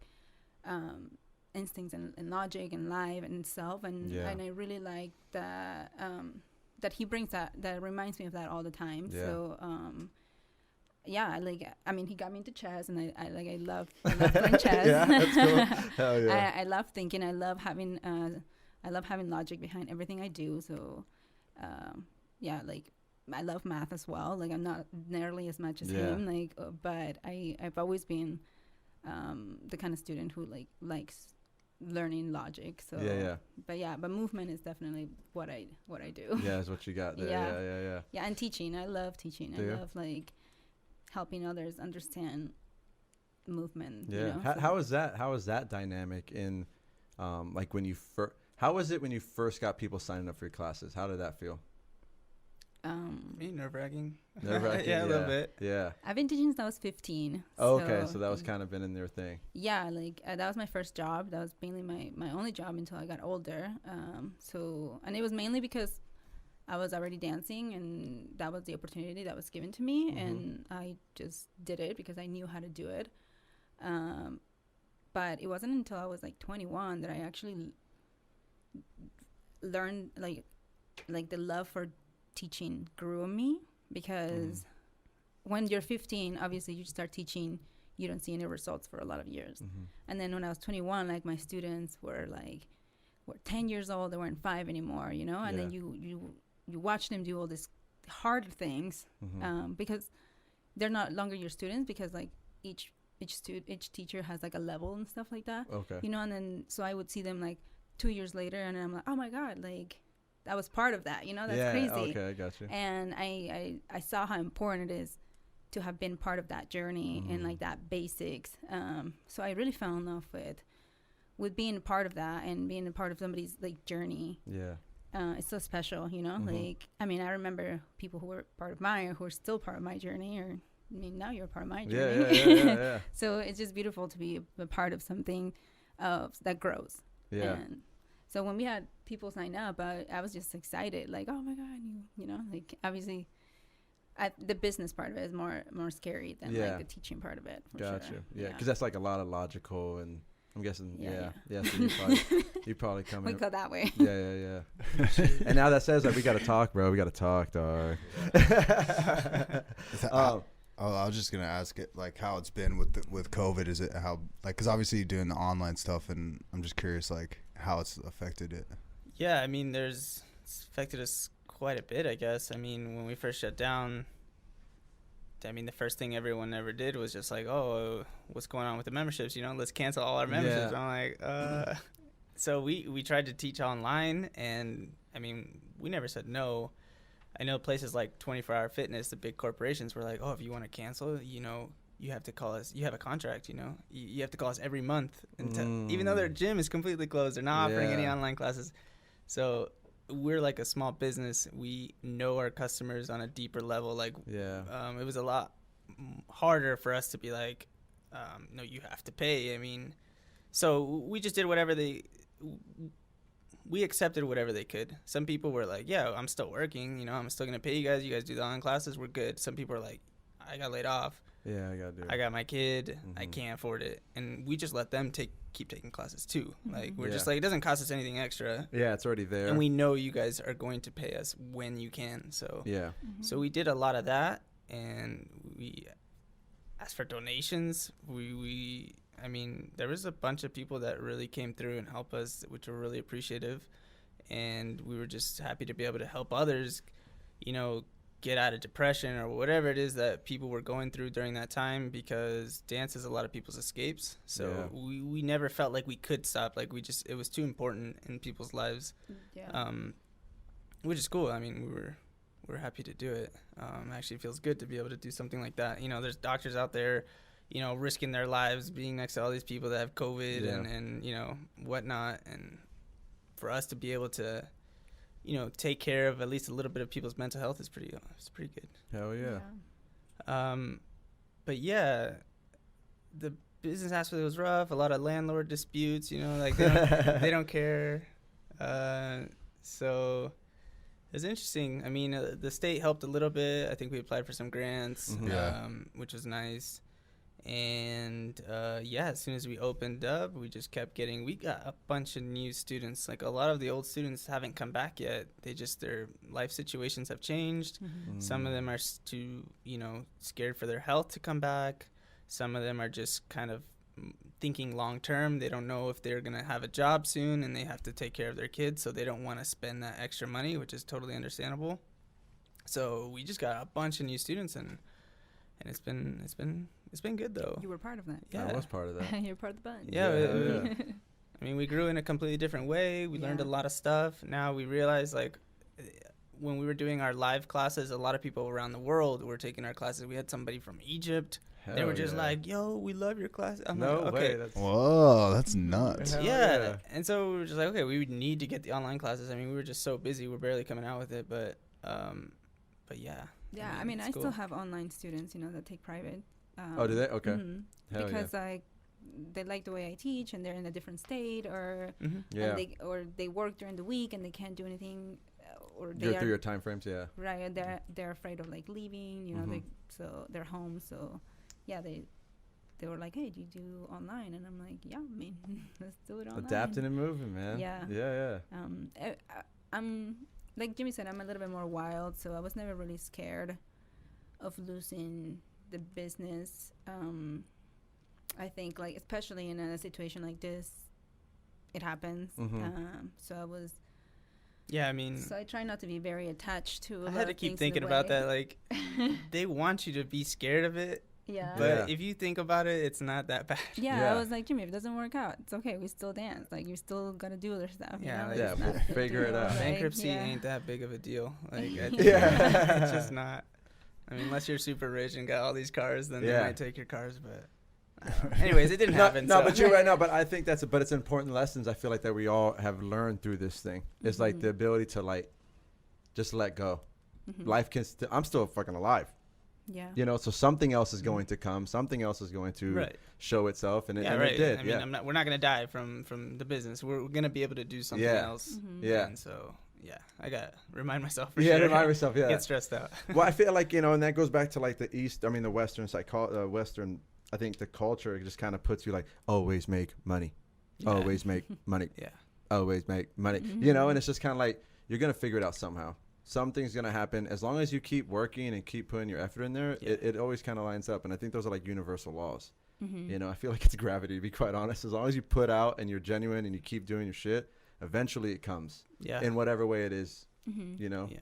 instincts and logic and life and self, and I really like that that he brings that reminds me of that all the time. So he got me into chess, and I love playing chess. Yeah, that's cool. Hell yeah. I love thinking. I love having logic behind everything I do. So like I love math as well. Like, I'm not nearly as much as him, like, but I've always been the kind of student who like likes learning logic. So but movement is definitely what I do. Yeah, is what you got there. Yeah, and teaching. I love teaching. I love like helping others understand movement. Yeah. You know? How is that dynamic in like when you how was it when you first got people signing up for your classes? How did that feel? Nerve-wracking. Yeah, a little bit. Yeah. I've been teaching since I was 15. Oh, okay, so that was kind of been in their thing. Yeah, like that was my first job. That was mainly my only job until I got older. And it was mainly because I was already dancing, and that was the opportunity that was given to me, and I just did it because I knew how to do it. But it wasn't until I was like 21 that I actually learned like the love for teaching grew on me, because when you're 15, obviously you start teaching, you don't see any results for a lot of years. And then when I was 21, like, my students were 10 years old, they weren't 5 anymore, you know. And then you watch them do all these hard things, because they're not longer your students, because like each teacher has like a level and stuff like that. Okay. You know, and then so I would see them like 2 years later, and I'm like, oh my God, like, that was part of that, you know. That's crazy. Okay, I got you. And I saw how important it is to have been part of that journey and like that basics. So I really fell in love with being a part of that and being a part of somebody's like journey. Yeah. It's so special, you know. Like, I mean, I remember people who were part of mine, who are still part of my journey, or I mean, now you're a part of my journey. Yeah. So it's just beautiful to be a part of something that grows. Yeah. And so when we had people sign up, I was just excited, like, oh my God, you know, like, obviously The business part of it is more scary than Yeah. like the teaching part of it. For Gotcha. Sure. Yeah, because that's like a lot of logical, and I'm guessing. Yeah, Yeah. So you probably come We in. go that way. Yeah. And now that says like we got to talk, bro. We got to talk, dog. I was just gonna ask it like how it's been with COVID. Is it how like because obviously you're doing the online stuff, and I'm just curious like how it's affected it. Yeah, I mean, it's affected us quite a bit, I guess. I mean, when we first shut down, I mean, the first thing everyone ever did was just like, oh, what's going on with the memberships? You know, let's cancel all our memberships. Yeah. I'm like, So we tried to teach online, and I mean, we never said no. I know places like 24-Hour Fitness, the big corporations, were like, oh, if you want to cancel, you know, you have to call us. You have a contract, you know. You have to call us every month. And even though their gym is completely closed, they're not offering any online classes. So we're like a small business. We know our customers on a deeper level. Like, it was a lot harder for us to be like, no, you have to pay. I mean, so we just did whatever we accepted whatever they could. Some people were like, yeah, I'm still working. You know, I'm still going to pay you guys. You guys do the online classes. We're good. Some people are like, I got laid off. Yeah, I got to do it. I got my kid. I can't afford it. And we just let them keep taking classes too. Like, we're just like, it doesn't cost us anything extra. Yeah, it's already there. And we know you guys are going to pay us when you can. So so we did a lot of that. And we asked for donations. I mean, there was a bunch of people that really came through and helped us, which were really appreciative. And we were just happy to be able to help others, you know, get out of depression or whatever it is that people were going through during that time, because dance is a lot of people's escapes. So we never felt like we could stop. Like, it was too important in people's lives, which is cool. I mean, we're happy to do it. Actually, it feels good to be able to do something like that. You know, there's doctors out there, you know, risking their lives being next to all these people that have COVID and, you know, whatnot. And for us to be able to, you know, take care of at least a little bit of people's mental health is pretty good. Hell yeah. But yeah, the business aspect was rough. A lot of landlord disputes, you know, like they don't care. So it was interesting. I mean, the state helped a little bit. I think we applied for some grants, which was nice. And as soon as we opened up, we just kept we got a bunch of new students. Like, a lot of the old students haven't come back yet. Their life situations have changed. Some of them are too, you know, scared for their health to come back. Some of them are just kind of thinking long term. They don't know if they're going to have a job soon, and they have to take care of their kids, so they don't want to spend that extra money, which is totally understandable. So we just got a bunch of new students, and it's been good though. You were part of that. Yeah, I was part of that. You're part of the bunch. Yeah. I mean, we grew in a completely different way. We learned a lot of stuff. Now we realize, like, when we were doing our live classes, a lot of people around the world were taking our classes. We had somebody from Egypt. They were just like, yo, we love your class. I'm like, okay. Whoa, that's nuts. Yeah. And so we were just like, okay, we would need to get the online classes. I mean, we were just so busy. We're barely coming out with it. But yeah. Yeah, I mean, I still have online students, you know, that take private. Oh, do they? Okay. Because like they like the way I teach, and they're in a different state, or they work during the week and they can't do anything, or they through your time frames, right. They're afraid of like leaving, you know, so they're home. So they were like, hey, do you do online? And I'm like, yeah, I mean, let's do it online. Adapting and moving, man. Yeah. I'm like Jimmy said, I'm a little bit more wild, so I was never really scared of losing the business. I think, like, especially in a situation like this, it happens. So I was. Yeah, I mean. So I try not to be very attached to. I had to keep thinking about that. Like, they want you to be scared of it. Yeah. But if you think about it, it's not that bad. Yeah, I was like, Jimmy, if it doesn't work out, it's okay. We still dance. Like, you still gotta do other stuff. Yeah, you know? we'll figure it out. Like, bankruptcy ain't that big of a deal. Like, it's just not. I mean, unless you're super rich and got all these cars, then they might take your cars. But anyways, it didn't happen. But you're right now. But I think but it's important lessons. I feel like that we all have learned through this thing. It's like the ability to, like, just let go. Life can. I'm still fucking alive. Yeah. You know, so something else is going to come. Something else is going to show itself, and it did. I mean, we're not gonna die from the business. We're gonna be able to do something else. Yeah. And so yeah, I got to remind myself for Yeah, sure. remind myself, yeah. Get stressed out. Well, I feel like, and that goes back to like the Western Western, I think the culture just kind of puts you like, always make money, Yeah. always make money, Yeah. always make money, and it's just kind of like, you're going to figure it out somehow. Something's going to happen. As long as you keep working and keep putting your effort in there, Yeah. it always kind of lines up. And I think those are like universal laws. Mm-hmm. I feel like it's gravity, to be quite honest. As long as you put out and you're genuine and you keep doing your shit, eventually it comes Yeah. in whatever way it is, Mm-hmm. Yeah.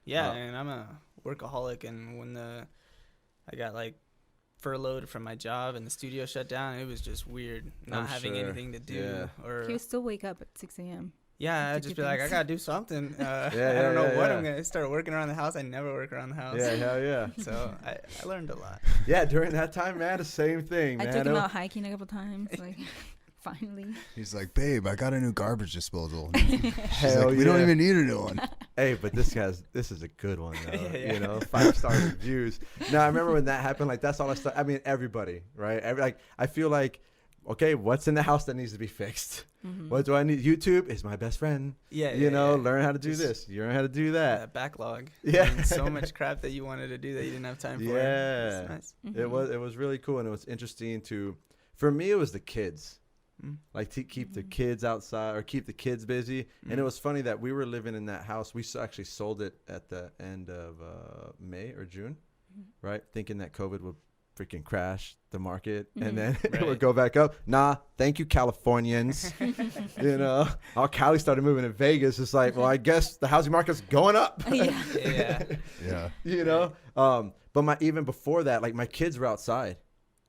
Yeah, Uh, and I'm a workaholic, and when I got like furloughed from my job and the studio shut down, it was just weird not I'm having sure. anything to do. Yeah. Or He would still wake up at 6 a.m. yeah, to I'd just do be like, I things. gotta do something. I yeah, don't know yeah, what yeah. I'm gonna start working around the house. I never work around the house. Yeah, hell yeah. So I learned a lot. Yeah, during that time, man, the same thing, I man. took him It- out hiking a couple times. Like, finally. He's like, babe, I got a new garbage disposal. She's Hell like, we don't yeah. even need a new one. Hey, but this is a good one, though. Yeah, yeah. 5-star reviews. Now, I remember when that happened, like, that's all I started. I mean, everybody, right? I feel like, okay, what's in the house that needs to be fixed? Mm-hmm. What do I need? YouTube is my best friend. Yeah, Learn how to do Just- this. You learn how to do that. That backlog. Yeah. And so much crap that you wanted to do that you didn't have time for. Yeah. It's nice. Mm-hmm. It was really cool, and it was interesting for me, it was the kids. Mm. Like to keep the kids outside or keep the kids busy. And it was funny that we were living in that house. We actually sold it at the end of May or June, right? Thinking that COVID would freaking crash the market and then it would Right. go back up. Nah, thank you, Californians. All Cali started moving to Vegas. It's like, well, I guess the housing market's going up. Yeah. Yeah. Yeah. But even before that, like my kids were outside.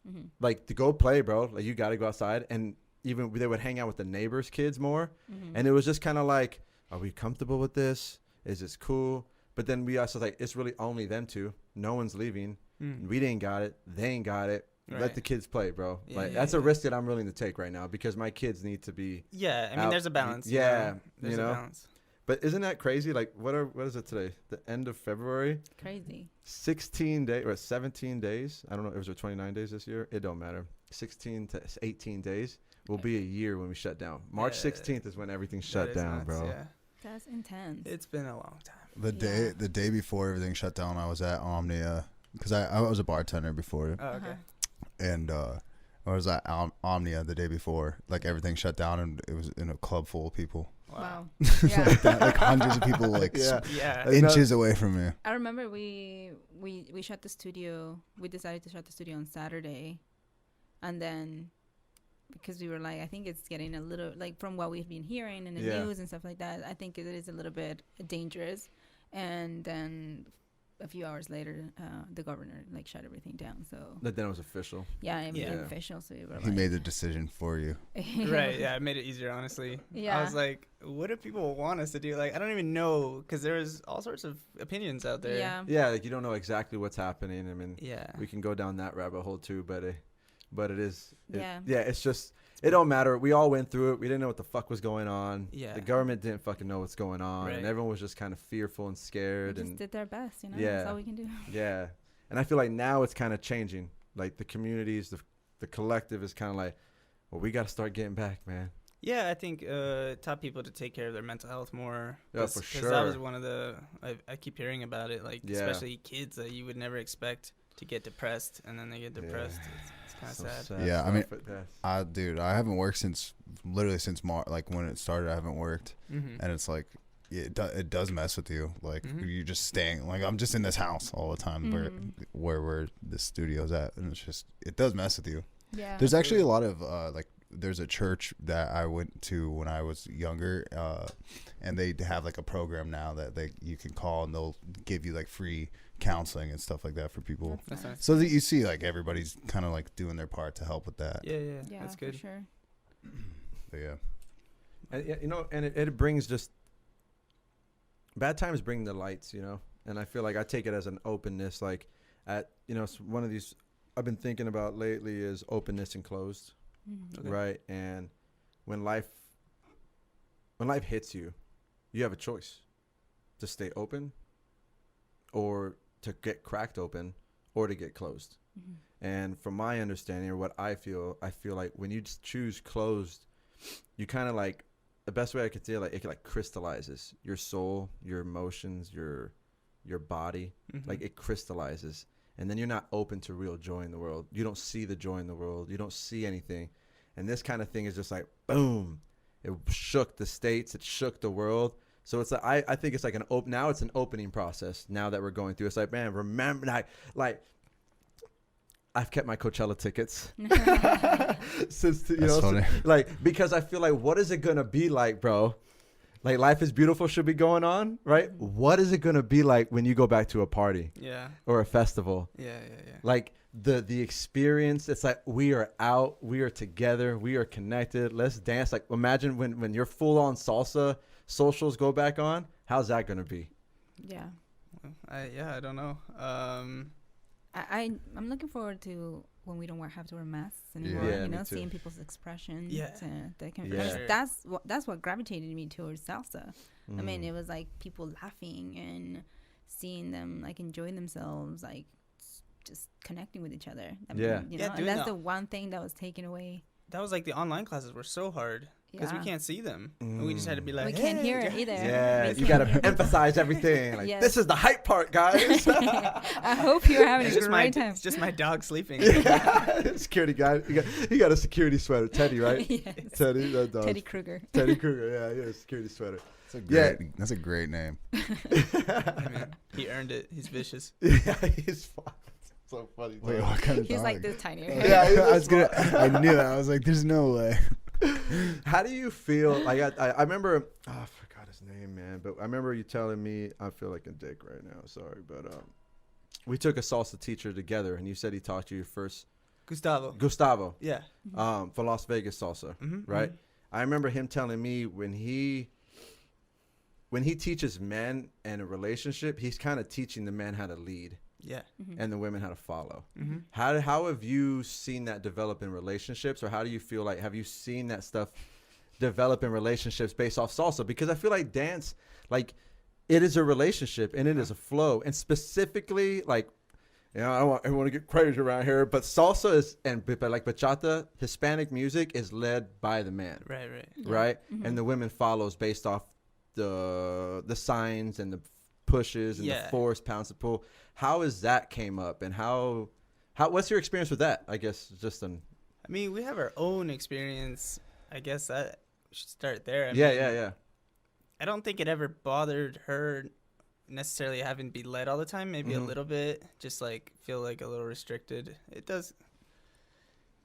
Mm-hmm. Like to go play, bro. Like you got to go outside, and even they would hang out with the neighbors' kids more, Mm-hmm. and it was just kind of like, are we comfortable with this? Is this cool? But then we also like, it's really only them two. No one's leaving. Mm. We didn't got it. They ain't got it. Let Right. the kids play, bro. Yeah, Like yeah, that's a yeah. risk that I'm willing to take right now because my kids need to be. Yeah, I mean, out- there's a balance. yeah, There's you know? a balance. But isn't that crazy? Like what is it today? The end of February. Crazy. 16 days or 17 days. I don't know. It was 29 days this year. It don't matter. 16 to 18 days will be a year when we shut down. March Yeah. 16th is when everything's That shut is down, nuts, bro. Yeah. That's intense. It's been a long time. The day before everything shut down, I was at Omnia because I was a bartender before, Oh, okay. and I was at Omnia the day before, like everything shut down, and it was in a club full of people, Wow. Yeah. like hundreds of people, like Yeah. Yeah. inches away from me. I remember we shut the studio. We decided to shut the studio on Saturday, and then because we were like, I think it's getting a little like from what we've been hearing in the Yeah. news and stuff like that. I think it is a little bit dangerous, and then a few hours later, the governor like shut everything down. So But then it was official. yeah, it became Yeah. official. So we were He like, made the decision for you. Right. Yeah. It made it easier, honestly. Yeah. I was like, what do people want us to do? Like, I don't even know because there's all sorts of opinions out there. Yeah. Yeah, like you don't know exactly what's happening. I mean, Yeah. we can go down that rabbit hole too, but it is. Yeah. It's just it don't matter. We all went through it. We didn't know what the fuck was going on. Yeah. The government didn't fucking know what's going on, and Right. everyone was just kind of fearful and We scared. just And did their best, you know. Yeah. That's all we can do. yeah, and I feel like now it's kind of changing. Like the communities, the collective is kind of like, well, we got to start getting back, man. Yeah, I think taught people to take care of their mental health more. Yeah, for Because that was sure. one of the I keep hearing about it, like Yeah. especially kids that you would never expect to get depressed, and then they get depressed. Yeah. It's kind of So sad. Yeah, I mean, stuff, but I haven't worked since March, like when it started. I haven't worked, Mm-hmm. and it's like it does mess with you. Like Mhm. you're just staying. Like I'm just in this house all the time Mhm. where the studio's at, and it's just it does mess with you. Yeah. There's actually a lot of like there's a church that I went to when I was younger, and they have like a program now that you can call and they'll give you like free counseling and stuff like that for people. That's nice. So that you see like everybody's kind of like doing their part to help with that. Yeah, yeah, Yeah, that's for good. sure. But yeah. And, and it brings just bad times bring the lights, and I feel like I take it as an openness. Like it's one of these I've been thinking about lately is openness and closed, Mhm. Okay. right? And when life hits you, you have a choice to stay open, or to get cracked open, or to get closed. Mhm. And from my understanding or what I feel like when you just choose closed, you kind of like the best way I could say it, like it like crystallizes your soul, your emotions, your body. Like it crystallizes, and then you're not open to real joy in the world. You don't see the joy in the world. You don't see anything. And this kind of thing is just like boom. It shook the states. It shook the world. So it's like I think it's like now it's an opening process. Now that we're going through, it's like, man, remember, like I've kept my Coachella tickets since funny. like, because I feel like, what is it gonna be like, bro? Like, Life is Beautiful should be going on, right? What is it gonna be like when you go back to a party, or a festival? Yeah. Like the experience. It's like we are out, we are together, we are connected. Let's dance. Like, imagine when your full on salsa socials go back on. How's that gonna be? Yeah. I don't know. I'm looking forward to when we don't have to wear masks anymore. Yeah, you me know, too. seeing people's expressions. Yeah. They can. Yeah. Sure. That's what gravitated me towards salsa. I mean, it was like people laughing and seeing them like enjoying themselves, like just connecting with each other. I mean, Yeah. you know, Yeah, and that's the one thing that was taken away. That was like the online classes were so hard because we can't see them. And we just had to be like, We can't hear it either. Yeah, We you can't gotta hear it. emphasize everything. Like, Yes. this is the hype part, guys. I hope you're having it's a just great time. it's just my dog sleeping. Security guy. He got a security sweater. Teddy, right? Yes. Teddy, that dog. Teddy Kruger. Teddy Kruger. Yeah, he had a security sweater. That's a great name. I mean, he earned it. He's vicious. Yeah, he's fun. So funny. Wait, dog. what kind of He's dog? like this tiny. Yeah, he's I was I knew that. I was like, there's no way. How do you feel? Like I remember. Oh, I forgot his name, man. But I remember you telling me. I feel like a dick right now. Sorry, but we took a salsa teacher together, and you said he taught you your first Gustavo. Yeah. For Las Vegas salsa, right? I remember him telling me when he teaches men in a relationship, he's kind of teaching the men how to lead. Yeah. And the women how to follow. How have you seen that develop in relationships, or how do you feel like, have you seen that stuff develop in relationships based off salsa? Because I feel like dance, like, it is a relationship and it is a flow, and specifically, like, you know, I don't want to get crazy around here, but salsa is, but like bachata, Hispanic music is led by the man, Right. And the women follows based off the signs and the pushes and the force, pounds to pull. How is that came up, and how what's your experience with that? I guess just I mean, we have our own experience. I guess that we should start there. I mean, yeah. I don't think it ever bothered her necessarily having to be led all the time. Maybe a little bit, just like feel like a little restricted. It does.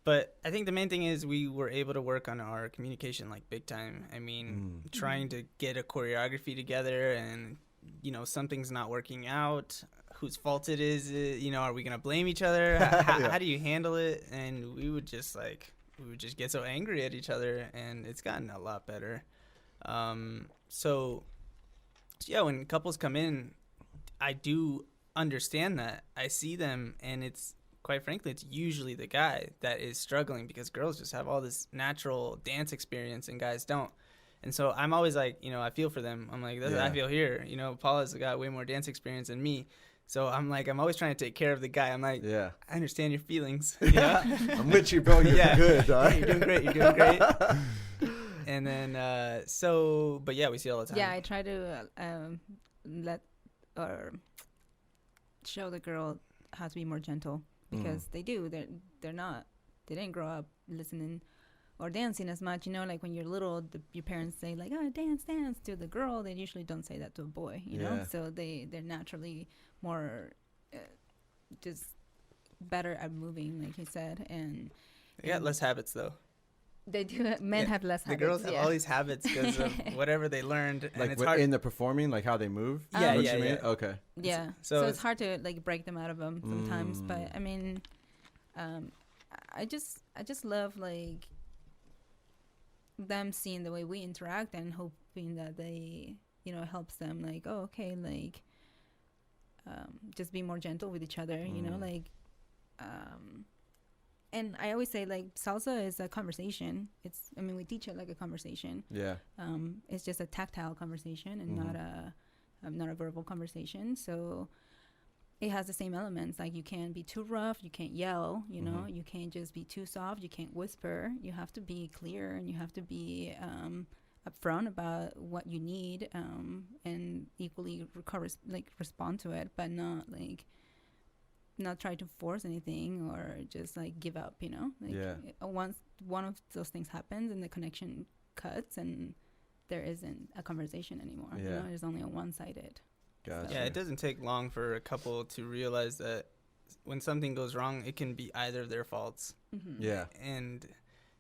But I think the main thing is we were able to work on our communication like big time. I mean, trying to get a choreography together, and, you know, something's not working out. Whose fault it is? You know, are we gonna blame each other? How do you handle it? And we would just get so angry at each other, and it's gotten a lot better. So yeah, when couples come in, I do understand that. I see them, and it's, quite frankly, it's usually the guy that is struggling, because girls just have all this natural dance experience and guys don't. And so I'm always like, you know, I feel for them. I'm like, that's what I feel here. You know, Paula's got way more dance experience than me. So I'm like, I'm always trying to take care of the guy. I'm like, I understand your feelings. You know? I'm with you, bro. You're good, dog. You're doing great. You're doing great. And then, but yeah, we see it all the time. Yeah, I try to let or show the girl how to be more gentle, because they do. They didn't grow up listening or dancing as much. You know, like when you're little, your parents say like, "Oh, dance, dance" to the girl. They usually don't say that to a boy. You know, so they're naturally more just better at moving, like you said, and they got less habits though. They do. Men have less habits. The girls have all these habits because of whatever they learned, and Like it's hard in the performing, like how they move. Yeah, What yeah, you mean? yeah. Okay. Yeah. So it's hard to like break them out of them sometimes. But I mean, I just love like them seeing the way we interact and hoping that they, you know, helps them like, oh, okay, like just be more gentle with each other, you know, like and I always say like salsa is a conversation. I mean we teach it like a conversation. Yeah. It's just a tactile conversation and not a verbal conversation. So it has the same elements. Like you can't be too rough, you can't yell, you know, you can't just be too soft, you can't whisper. You have to be clear, and you have to be upfront about what you need, and equally respond to it, but not try to force anything or just like give up, you know. Like, once one of those things happens and the connection cuts, and there isn't a conversation anymore. You know, it's only a one-sided. Gotcha. Yeah, it doesn't take long for a couple to realize that when something goes wrong, it can be either of their faults. Mm-hmm. Yeah. And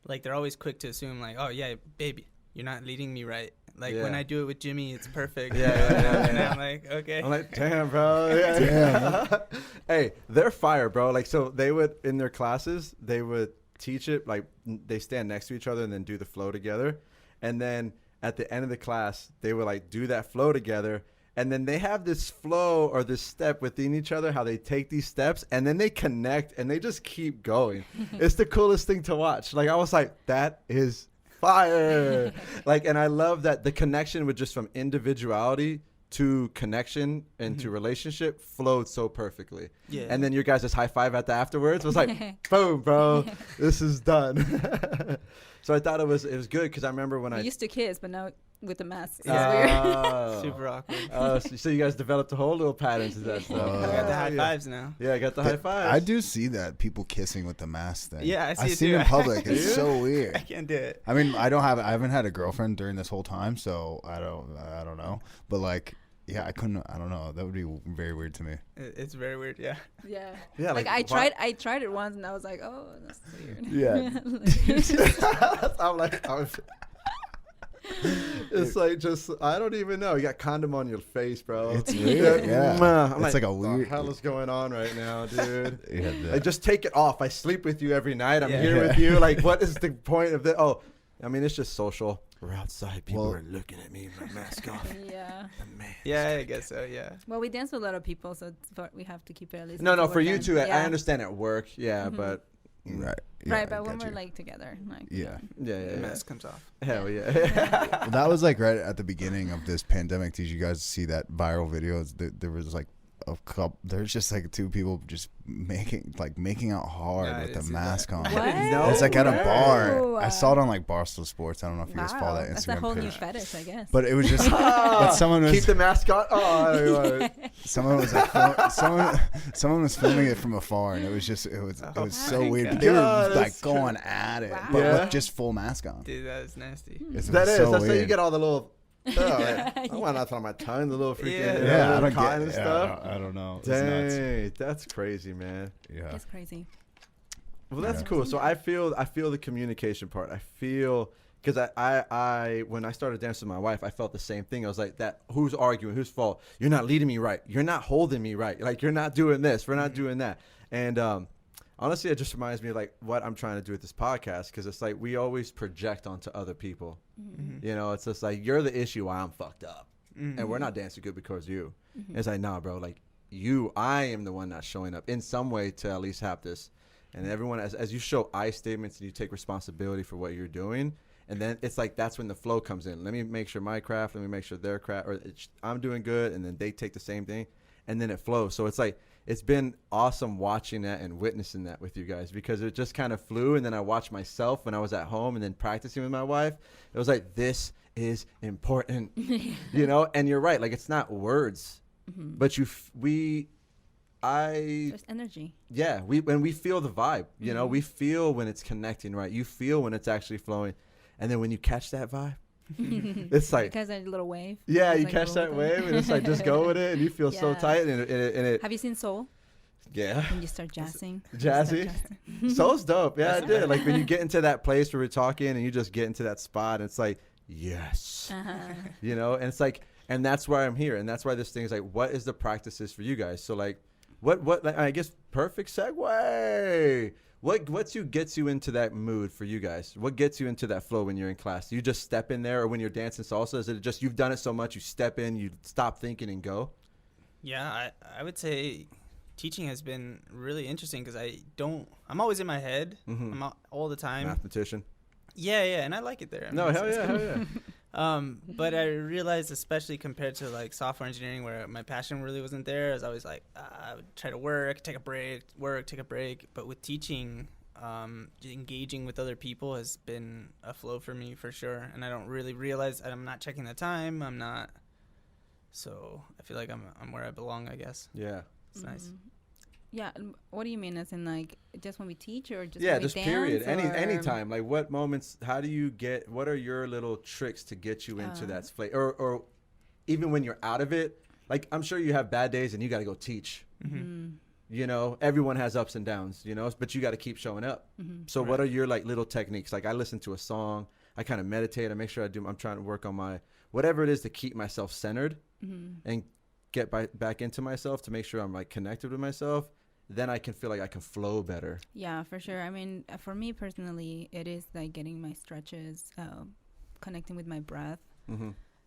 like they're always quick to assume like, oh yeah, baby, you're not leading me right. Like when I do it with Jimmy, it's perfect. And I'm like, okay. I'm like, damn, bro. Yeah. Damn. Hey, they're fire, bro. Like, so they would, in their classes, they would teach it, like they stand next to each other and then do the flow together. And then at the end of the class, they would like do that flow together. And then they have this flow or this step within each other, how they take these steps and then they connect and they just keep going. It's the coolest thing to watch. Like, I was like, that is fire. Like, and I love that the connection with just from individuality to connection and to relationship flowed so perfectly. Yeah. And then your guys just high five at the afterwards. It was like, boom, bro, this is done. So I thought it was good because I remember when we used to kiss, but now with the masks, it's weird. Super awkward. So you guys developed a whole little pattern to that stuff. I got the high fives now. Yeah, I got the high fives. I do see that, people kissing with the mask thing. Yeah, I see it in public. It's so weird. I can't do it. I mean, I haven't had a girlfriend during this whole time, so I don't know. But like, yeah, I don't know. That would be very weird to me. It's very weird, yeah. Yeah. Yeah, like I tried it once and I was like, oh, that's weird. Yeah. It's like, just, I don't even know. You got condom on your face, bro. It's weird. Yeah. I'm it's like a weird. What the hell is going on right now, dude? Yeah, like, just take it off. I sleep with you every night. I'm here with you. Like, what is the point of that? Oh, I mean, it's just social. We're outside. People are looking at me with my mask off. Yeah. Yeah, I guess so, yeah. Well, we dance with a lot of people, so we have to keep it at least. No, for you too. I understand at work. Yeah, but. Right. Yeah, right, but when we're like together, like yeah, the mask comes off. Hell yeah. Well, that was like right at the beginning of this pandemic. Did you guys see that viral video? There was like a couple. There's just like two people just making out hard with the mask on. What? It's like at a bar. I saw it on like Barstool Sports. I don't know if you guys follow that Instagram. That's a whole page. new fetish, I guess. But it was just but someone was keep the mask on. Oh, someone was like someone was filming it from afar, and it was so weird. But they were like going at it, but with just full mask on. Dude, that is nasty. That's how you get all the little. I want nothing on my tongue, the little freaking I don't get and stuff. I don't know. Dang, that's crazy, man. Yeah, it's crazy. Well, that's cool. So I feel the communication part. I feel because I when I started dancing with my wife, I felt the same thing. I was like, that who's arguing? Whose fault? You're not leading me right. You're not holding me right. Like, you're not doing this. We're not doing that. And honestly, it just reminds me of like what I'm trying to do with this podcast, because it's like we always project onto other people. You know, it's just like, you're the issue why I'm fucked up, and we're not dancing good because of you. It's like, nah, bro, like I am the one not showing up in some way to at least have this. And everyone, as you show I statements and you take responsibility for what you're doing, and then it's like that's when the flow comes in. Let me make sure my craft, let me make sure their craft, or I'm doing good, and then they take the same thing, and then it flows. So it's like, it's been awesome watching that and witnessing that with you guys, because it just kind of flew. And then I watched myself when I was at home and then practicing with my wife. It was like, this is important, you know? And you're right. Like, it's not words, but there's energy. Yeah. When we feel the vibe, you know, we feel when it's connecting, right? You feel when it's actually flowing. And then when you catch that vibe, it's like, because a little wave. Yeah, you catch that wave, and it's like, just go with it, and you feel so tight. And it. Have you seen Soul? Yeah. When you start jazzing. Jazzy. Soul's dope. Yeah, I did. Like, when you get into that place where we're talking, and you just get into that spot, and it's like, yes, you know. And it's like, and that's why I'm here, and that's why this thing is like, what is the practices for you guys? So like, what? Like, I guess perfect segue. What gets you into that mood for you guys? What gets you into that flow when you're in class? Do you just step in there, or when you're dancing salsa, is it just you've done it so much, you step in, you stop thinking and go? Yeah, I would say teaching has been really interesting, because I'm always in my head. I'm all the time. Mathematician. Yeah, and I like it there. Hell yeah. But I realized, especially compared to like software engineering, where my passion really wasn't there, I was always like, I would try to work, take a break. But with teaching, engaging with other people has been a flow for me for sure. And I don't really realize I'm not checking the time. I'm not. So I feel like I'm where I belong, I guess. Yeah. It's nice. Yeah. What do you mean? As in, like, just when we teach, or just Yeah, when we just dance, period. Any or- time. Like, what moments? How do you get? What are your little tricks to get you into that space? Or even when you're out of it, like, I'm sure you have bad days and you got to go teach. You know, everyone has ups and downs. You know, but you got to keep showing up. So, what are your like little techniques? Like, I listen to a song. I kind of meditate. I make sure I'm trying to work on my whatever it is to keep myself centered and get back into myself to make sure I'm like connected with myself. Then I can feel like I can flow better. Yeah, for sure. I mean, for me personally, it is like getting my stretches, connecting with my breath,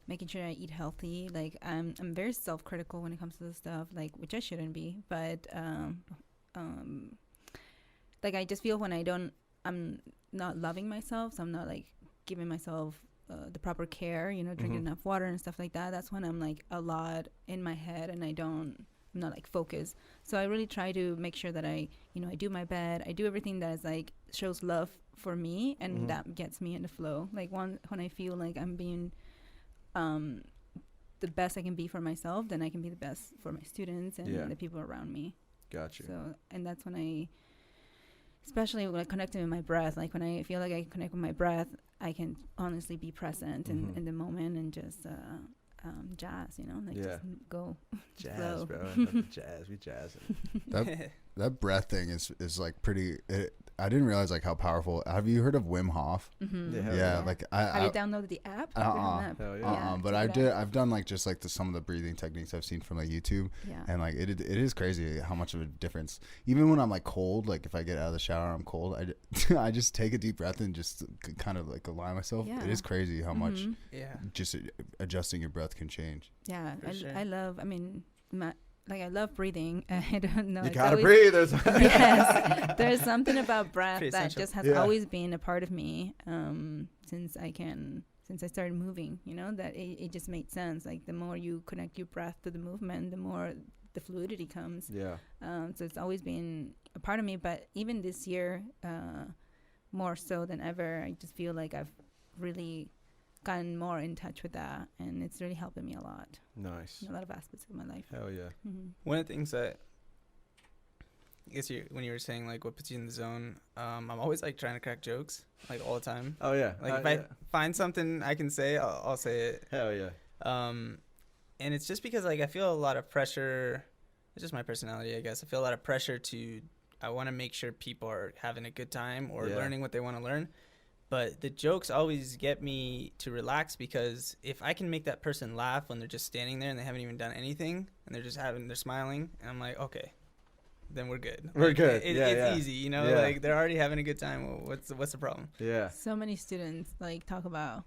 making sure I eat healthy. Like, I'm very self-critical when it comes to this stuff, like, which I shouldn't be. But like, I just feel when I'm not loving myself, so I'm not like giving myself the proper care, you know, drinking enough water and stuff like that. That's when I'm like a lot in my head and I'm not like focused. So I really try to make sure that I do my bed. I do everything that is like shows love for me, and that gets me in the flow. Like when I feel like I'm being the best I can be for myself, then I can be the best for my students and the people around me. Got you. So, and that's when especially when I connect with my breath, like when I feel like I connect with my breath, I can honestly be present in the moment and just jazz, you know, like just go Jazz, flow. bro. I love the jazz. We jazzing. That breath thing is like pretty. I didn't realize like how powerful. Have you heard of Wim Hof? Yeah. Like Have you downloaded the app? Hell yeah. But I've done like just like some of the breathing techniques I've seen from like YouTube, and like it is crazy how much of a difference. Even when I'm like cold, like if I get out of the shower, I'm cold. I just take a deep breath and just kind of like align myself. Yeah. It is crazy how much Yeah. just adjusting your breath can change. Yeah, sure. I love. I mean, I love breathing. I don't know. You it's gotta always- breathe. Yes, there's something about breath Pretty that essential. just has Yeah. always been a part of me since I started moving. You know, that it just made sense. Like the more you connect your breath to the movement, the more the fluidity comes. Yeah. So it's always been a part of me. But even this year, more so than ever, I just feel like I've really gotten more in touch with that, and it's really helping me a lot Nice. in a lot of aspects of my life. Hell yeah. One of the things that I guess when you were saying like what puts you in the zone, I'm always like trying to crack jokes like all the time. Oh yeah. Like if I find something I can say, I'll say it. Hell yeah. And it's just because like I feel a lot of pressure. It's just my personality, I guess. I feel a lot of pressure I want to make sure people are having a good time or learning what they want to learn. But the jokes always get me to relax, because if I can make that person laugh when they're just standing there and they haven't even done anything and they're smiling, and I'm like, okay, then we're good. We're Like, good. It's easy, you know. Yeah. Like they're already having a good time. Well, what's the problem? Yeah. So many students like talk about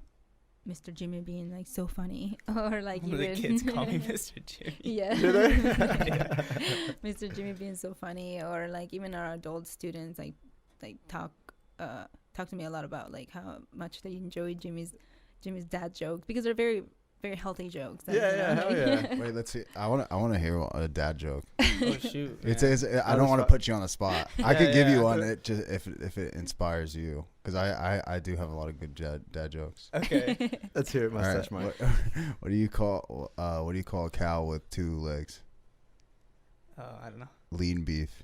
Mr. Jimmy being like so funny, or like One of the even kids call me Mr. Jimmy. yeah, Do they? Mr. Jimmy being so funny, or like even our adult students like talk to me a lot about like how much they enjoy Jimmy's dad jokes, because they're very, very healthy jokes. Like, Hell yeah. Wait, let's see. I want to hear a dad joke. Oh shoot! I don't want to put you on the spot. I could give you yeah. one just if it inspires you, because I do have a lot of good dad jokes. Okay. Let's hear it, All right, mustache Mike. what do you call a cow with 2 legs? I don't know. Lean beef.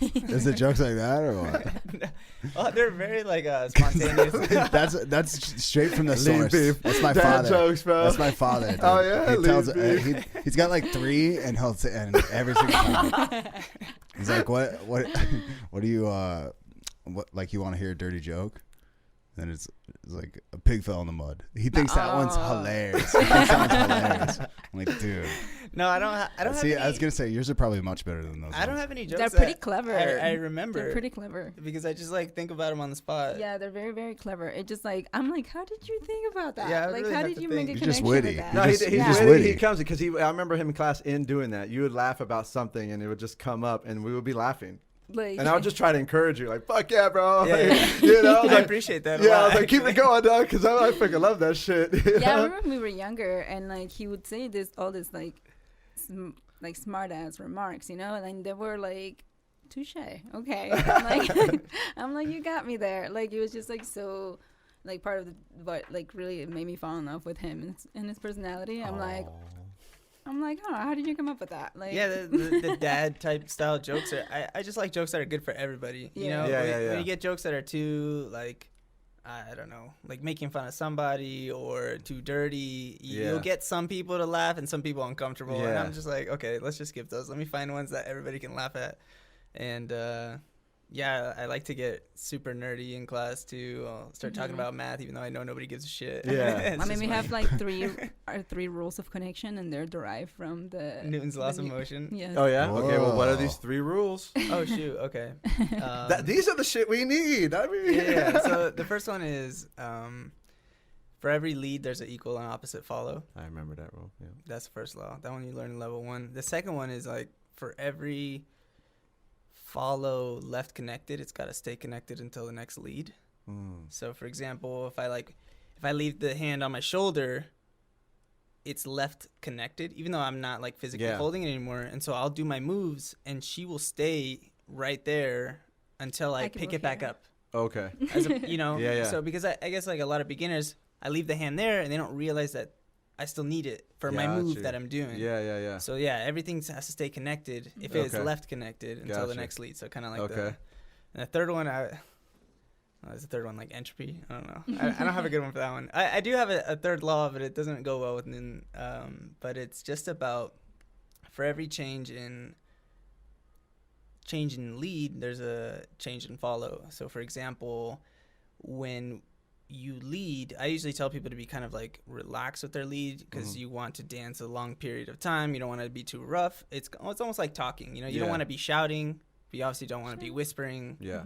Is it jokes like that or what? Oh, they're very like spontaneous. That's straight from the Lean source. beef. That's my Dad father. jokes, bro. That's my father. Dude. Oh, yeah? He Lean tells beef. he's got like 3, and he'll say, and every single time he's like, what do you what, like, you want to hear a dirty joke? And it's like a pig fell in the mud. He thinks that one's hilarious. He thinks that one's hilarious. I'm like, dude. No, I don't have See, any, I was gonna say yours are probably much better than those. I don't ones. have any jokes. They're pretty that clever. I remember. They're pretty clever. Because I just like think about them on the spot. Yeah, they're very, very clever. It just like, I'm like, how did you think about that? Yeah, I like, really how have did to you make a think. You're just connection witty. with that? No, You're he's just witty. witty. He comes because I remember him in class in doing that. You would laugh about something and it would just come up and we would be laughing. Like, And I would just try to encourage you, like, fuck yeah, bro. Yeah, Like, yeah. you know, I was I like, appreciate that. yeah, I a was lot, like, keep it actually. going, dog, because I freaking love that shit. You yeah, I know? remember when we were younger, and like he would say all this like smart ass remarks, you know, and they were like touche. Okay. I'm like, I'm like, you got me there. Like, it was just like so, like part of the, what like really made me fall in love with him and his personality. I'm like, oh, how did you come up with that? Like, Yeah, the dad type style jokes are. I just like jokes that are good for everybody. You know, when you get jokes that are too like, I don't know, like making fun of somebody or too dirty, you'll get some people to laugh and some people uncomfortable. And I'm just like, okay, let's just skip those. Let me find ones that everybody can laugh at. And yeah, I like to get super nerdy in class too. I'll start talking about math, even though I know nobody gives a shit. Yeah. I mean, we have like three rules of connection, and they're derived from the Newton's laws of motion. Yes. Oh yeah. Whoa. Okay. Well, what are these 3 rules? Oh shoot. Okay. These are the shit we need. I mean. Yeah. So the first one is for every lead, there's an equal and opposite follow. I remember that rule. Yeah. That's the first law. That one you learn in level 1. The second one is like for every follow left connected, it's got to stay connected until the next lead. So for example, if I leave the hand on my shoulder, it's left connected, even though I'm not like physically holding it anymore. And so I'll do my moves and she will stay right there until I pick it back up. Okay. As a, you know, Yeah. So because I guess like a lot of beginners, I leave the hand there and they don't realize that I still need it for my move that I'm doing. Yeah. So yeah, everything has to stay connected if it's left connected until the next lead. So kind of like and the third one, is the third one like entropy? I don't know. I don't have a good one for that one. I do have a third law, but it doesn't go well within. But it's just about for every change in lead, there's a change in follow. So for example, when you lead, I usually tell people to be kind of like relaxed with their lead because you want to dance a long period of time. You don't want to be too rough. It's almost like talking. You know, you don't want to be shouting, but you obviously don't want to be whispering. Yeah.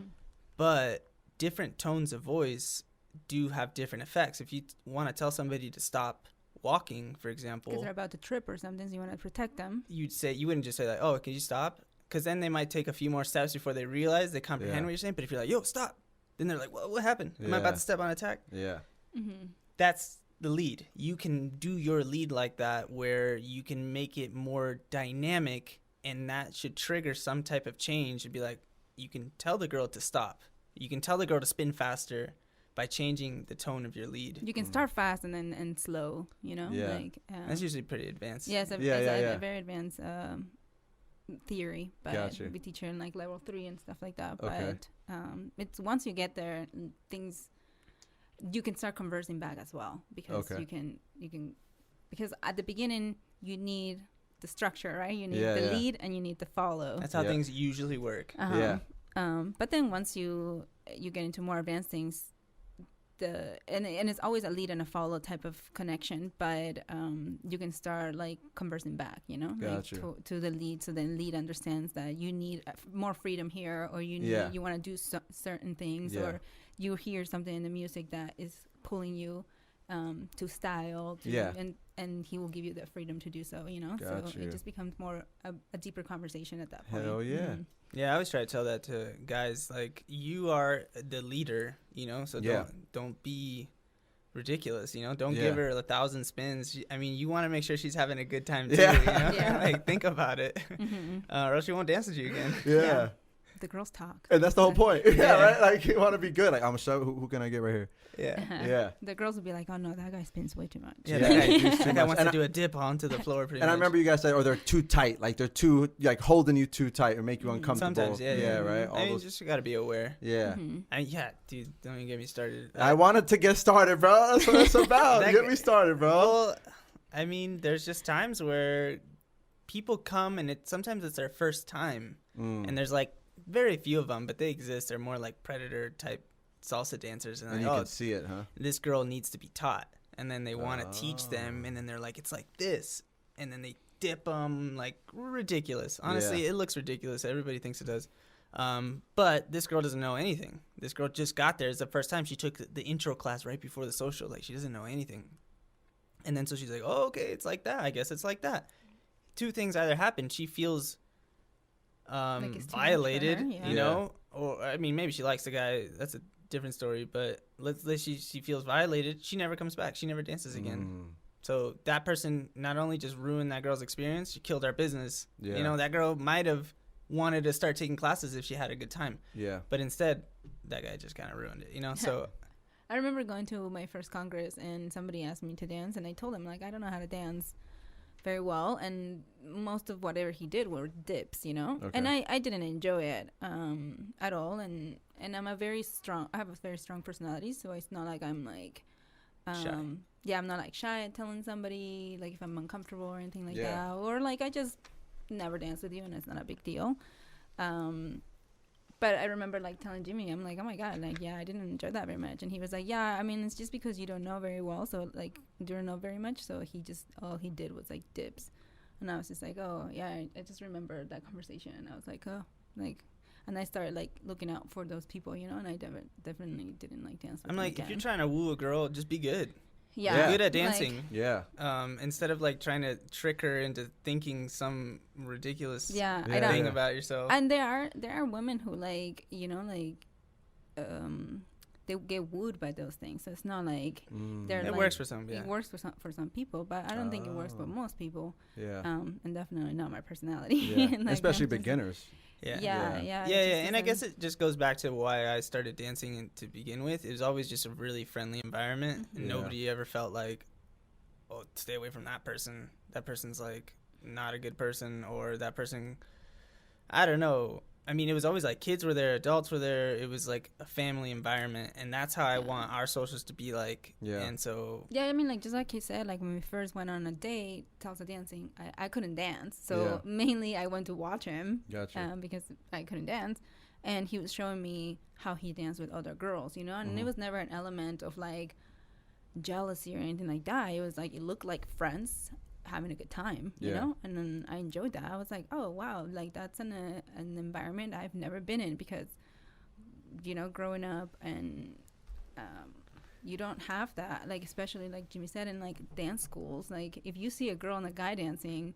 But different tones of voice do have different effects. If you want to tell somebody to stop walking, for example, because they're about to trip or something, so you want to protect them. You wouldn't just say like, "Oh, can you stop?" Because then they might take a few more steps before they realize they comprehend what you're saying. But if you're like, "Yo, stop," then they're like, what happened? Am I about to step on attack? Yeah. That's the lead. You can do your lead like that where you can make it more dynamic, and that should trigger some type of change and be like, you can tell the girl to stop. You can tell the girl to spin faster by changing the tone of your lead. You can start fast and then and slow, you know? Yeah. Like, That's usually pretty advanced. yes, a very advanced theory, but we teach her in like level 3 and stuff like that. But it's once you get there, things you can start conversing back as well, because you can because at the beginning you need the structure, right? You need the lead and you need the follow. That's how things usually work. But then once you get into more advanced things, and it's always a lead and a follow type of connection, but you can start like conversing back, you know, to the lead, so then lead understands that you need more freedom here, or you want to do certain things, or you hear something in the music that is pulling you to style, and he will give you the freedom to do so, you know. So it just becomes more a deeper conversation at that point. Hell yeah. Yeah, I always try to tell that to guys, like, you are the leader, you know, so don't be ridiculous, you know, don't give her 1,000 spins. I mean, you want to make sure she's having a good time too, you know? Like, think about it, or else she won't dance with you again. The girls talk, and that's the whole point. Right, like, you want to be good, like, I'm gonna show who can I get right here. The girls will be like, oh no, that guy spins way too much. That guy wants to do a dip onto the floor pretty much. I remember you guys said, or they're too tight, like they're too like holding you too tight or make you uncomfortable. Sometimes, right. I mean, you just gotta be aware. Mm-hmm. Dude, don't even get me started. I wanted to get started, bro. That's what it's about. Get me started, bro. Well, I mean, there's just times where people come and sometimes it's their first time, and there's like very few of them, but they exist. They're more like predator type salsa dancers, and you can see it, huh? This girl needs to be taught, and then they want to teach them, and then they're like, it's like this, and then they dip them like ridiculous. Honestly, it looks ridiculous. Everybody thinks it does. But this girl doesn't know anything. This girl just got there. It's the first time she took the intro class right before the social. Like, she doesn't know anything. And then so she's like, oh, okay, it's like that. I guess it's like that. Two things either happen. She feels like violated, you know, or I mean, maybe she likes the guy. That's a different story. But let's say she feels violated. She never comes back. She never dances again. So that person not only just ruined that girl's experience, she killed our business. You know, that girl might have wanted to start taking classes if she had a good time. Yeah. But instead, that guy just kind of ruined it, you know? So I remember going to my first congress and somebody asked me to dance, and I told him, like, I don't know how to dance very well, and most of whatever he did were dips, you know? Okay. And I didn't enjoy it at all, and I have a very strong personality, so it's not like I'm like Shy. yeah, I'm not like shy at telling somebody like if I'm uncomfortable or anything like Yeah. that, or like I just never dance with you and it's not a big deal. But I remember like telling Jimmy, I'm like, oh my god, like, yeah, I didn't enjoy that very much, and he was like, yeah, I mean, it's just because you don't know very well, so like you don't know very much, so he just all he did was like dips, and I was just like, oh yeah, I just remember that conversation, and I was like, oh, like, and I started like looking out for those people, you know, and I definitely didn't like dance with I'm them like, if again. you're trying to woo a girl, just be good. Yeah, Be good at like, dancing. Yeah. Instead of like trying to trick her into thinking some ridiculous yeah, Yeah. I don't. thing Yeah. about yourself. And there are women who like, you know, like they get wooed by those things, so it's not like they're It like, works for some, yeah. it works for some people, but I don't think it works for Oh. most people. Yeah. And definitely not my personality. Yeah. Like, Especially I'm just- beginners. Yeah. Yeah, Yeah. it Yeah, just and I guess doesn't- it just goes back to why I started dancing to begin with. It was always just a really friendly environment, and Yeah. nobody ever felt like, oh, stay away from that person. That person's like not a good person, or that person, I don't know. I mean, it was always like kids were there, adults were there. It was like a family environment, and that's how I want our socials to be like. Yeah. And so, Yeah, I mean, like, just like you said, like when we first went on a date, salsa dancing, I couldn't dance, so Yeah. mainly I went to watch him. Gotcha. Because I couldn't dance, and he was showing me how he danced with other girls, you know, and it Mhm. was never an element of like jealousy or anything like that. It was like it looked like friends having a good time, you Yeah. know, and then I enjoyed that. I was like, oh wow, like that's an environment I've never been in, because you know, growing up and you don't have that, like, especially like Jimmy said, in like dance schools, like if you see a girl and a guy dancing,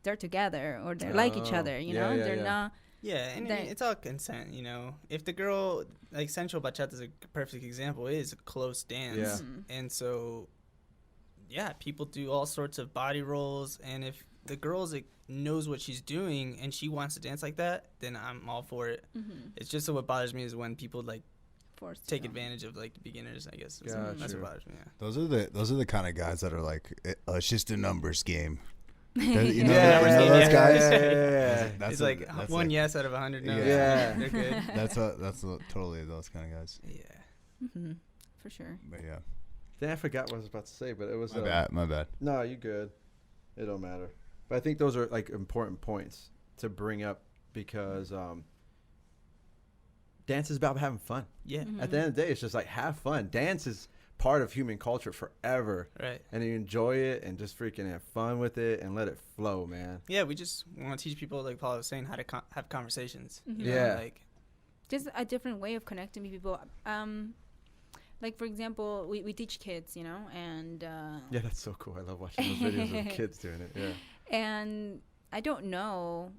they're together or they're like each Oh, other, you yeah, know, yeah, they're yeah. not. yeah, and That- it's all consent, you know. If the girl, like Central Bachata is a perfect example, it is a close dance. Yeah. And so, yeah, people do all sorts of body rolls, and if the girl's like, knows what she's doing and she wants to dance like that, then I'm all for it. Mm-hmm. It's just what bothers me is when people like Forced to take go. advantage of like the beginners, I guess. Gotcha. That's what bothers me. Yeah. Those are the kind of guys that are like, it's just a numbers game. You know, Yeah, you know yeah, those yeah, guys. yeah. It's like one yes out of 100 no. Yeah. They're good. That's totally those kind of guys. Yeah. Mm-hmm. For sure. But yeah, Then I forgot what I was about to say, but it was my bad. No, you good. It don't matter. But I think those are like important points to bring up, because dance is about having fun. Yeah. Mm-hmm. At the end of the day, it's just like have fun. Dance is part of human culture forever, Right. and you enjoy it and just freaking have fun with it and let it flow, man. Yeah, we just want to teach people, like Paula was saying, how to have conversations. Mhm. You know, Yeah. Like, Just a different way of connecting with people. Like, for example, we teach kids, you know, and Yeah, that's so cool. I love watching those videos of kids doing it. Yeah. and I don't know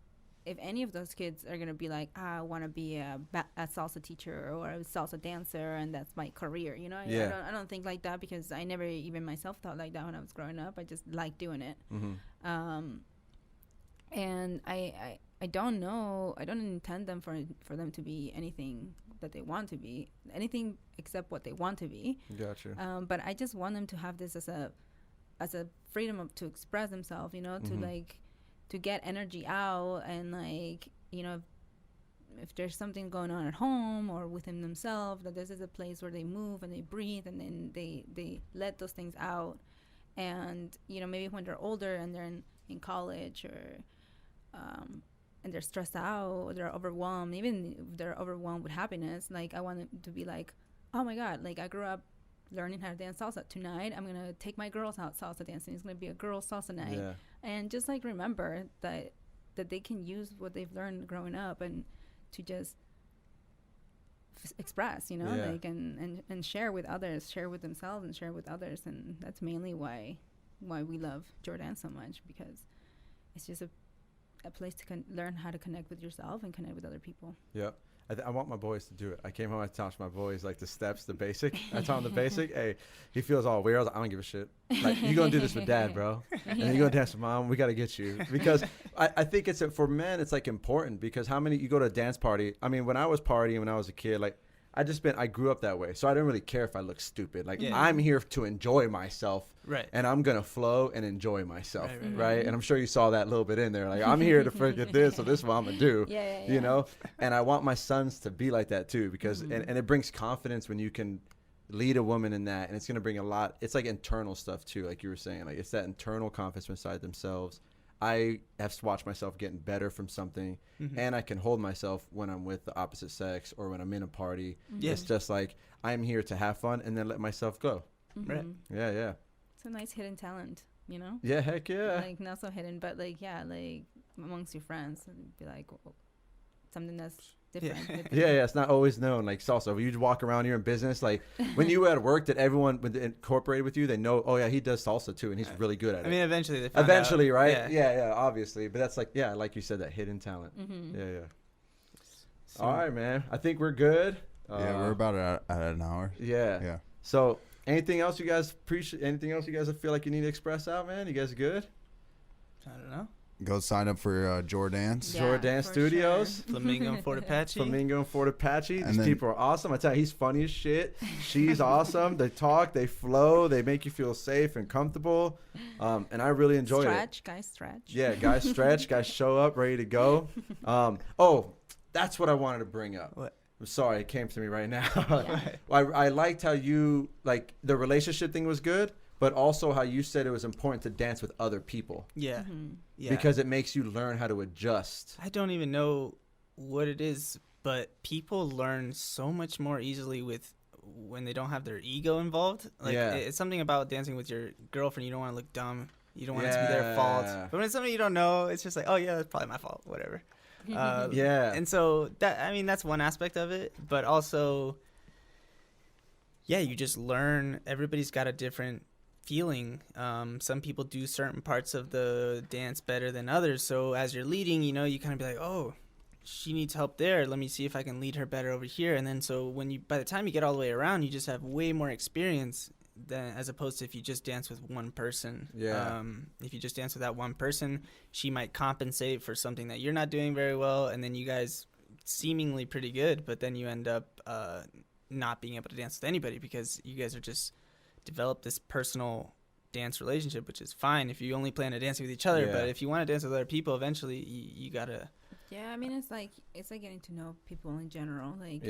if any of those kids are gonna be like, I want to be a salsa teacher or a salsa dancer, and that's my career. You know, Yeah. I don't think like that, because I never even myself thought like that when I was growing up. I just like doing it. Mm-hmm. And I don't know. I don't intend them for them to be anything that they want to be, anything except what they want to be. Gotcha. But I just want them to have this as a freedom to express themselves, you know, to Mhm. like to get energy out, and like, you know, if there's something going on at home or within themselves, that this is a place where they move and they breathe, and then they let those things out. And you know, maybe when they're older and they're in college, or and they're stressed out or they're overwhelmed, even if they're overwhelmed with happiness, like I want them to be like, oh my god, like I grew up learning how to dance salsa. Tonight I'm gonna take my girls out salsa dancing. It's gonna be a girls salsa night. Yeah. And just like remember that they can use what they've learned growing up and to just express, you know, Yeah. like and share with others, share with themselves and share with others. And that's mainly why we love Jordance so much, because it's just a place to learn how to connect with yourself and connect with other people. Yeah. I want my boys to do it. I came home, I taught my boys like the steps, the basic. I taught him the basic. Hey, he feels all weird. I was like, I don't give a shit. Like, you're going to do this with dad, bro. And then you're going to dance with mom. We got to get you. Because I think it's, for men, it's like important because how many, you go to a dance party. I mean, when I was partying, when I was a kid, like, I grew up that way. So I didn't really care if I look stupid. Like, I'm here to enjoy myself. Right. And I'm going to flow and enjoy myself. Right. Right. And I'm sure you saw that little bit in there. Like, I'm here to forget this, so this is what I'm going to do. Yeah. You know? And I want my sons to be like that too because, and it brings confidence when you can lead a woman in that. And it's going to bring a lot. It's like internal stuff too, like you were saying. Like, it's that internal confidence inside themselves. I have watched myself getting better from something, and I can hold myself when I'm with the opposite sex or when I'm in a party. It's just like I'm here to have fun and then let myself go. Right. Yeah. It's a nice hidden talent, you know? Yeah, heck yeah. Like, not so hidden, but like, like amongst your friends, and be like something that's different. Yeah, it's not always known. Like salsa, when you walk around here in business, like when you were at work, did everyone when they incorporated with you? They know, oh yeah, he does salsa too, and he's really good at it. I mean, eventually they found Eventually, out. right? Yeah, obviously. But that's like, like you said, that hidden talent. Yeah. So, All right, man. I think we're good. Yeah, we're about at an hour. Yeah. So, anything else you guys appreciate? Anything else you guys feel like you need to express out, man? You guys good? I don't know. Go sign up for Jordance. Yeah, Jordance for Studios. sure. Flamingo and Fort Apache. Flamingo and Fort Apache. And These then- people are awesome. I tell you, he's funny as shit. She's awesome. They talk, they flow, they make you feel safe and comfortable. And I really enjoy it. Guys stretch. Yeah, guys stretch, guys show up ready to go. Oh, that's what I wanted to bring up. What? I'm sorry, it came to me right now. I liked how you, like, the relationship thing was good, but also how you said it was important to dance with other people. Yeah. Yeah. Because it makes you learn how to adjust. I don't even know what it is, but people learn so much more easily when they don't have their ego involved. Like, it's something about dancing with your girlfriend. You don't want to look dumb. You don't want it to be their fault. But when it's something you don't know, it's just like, oh yeah, that's probably my fault. Whatever. And so that's one aspect of it, but also, you just learn. Everybody's got a different feeling. Some people do certain parts of the dance better than others. So as you're leading, you kind of be like, oh, she needs help there. Let me see if I can lead her better over here. And then so by the time you get all the way around, you just have way more experience as opposed to if you just dance with one person. If you just dance with that one person, she might compensate for something that you're not doing very well, and then you guys seemingly pretty good, but then you end up not being able to dance with anybody because you guys are just developed this personal dance relationship, which is fine if you only plan to dance with each other. But if you want to dance with other people, eventually you gotta. Yeah, I mean, it's like getting to know people in general. Like,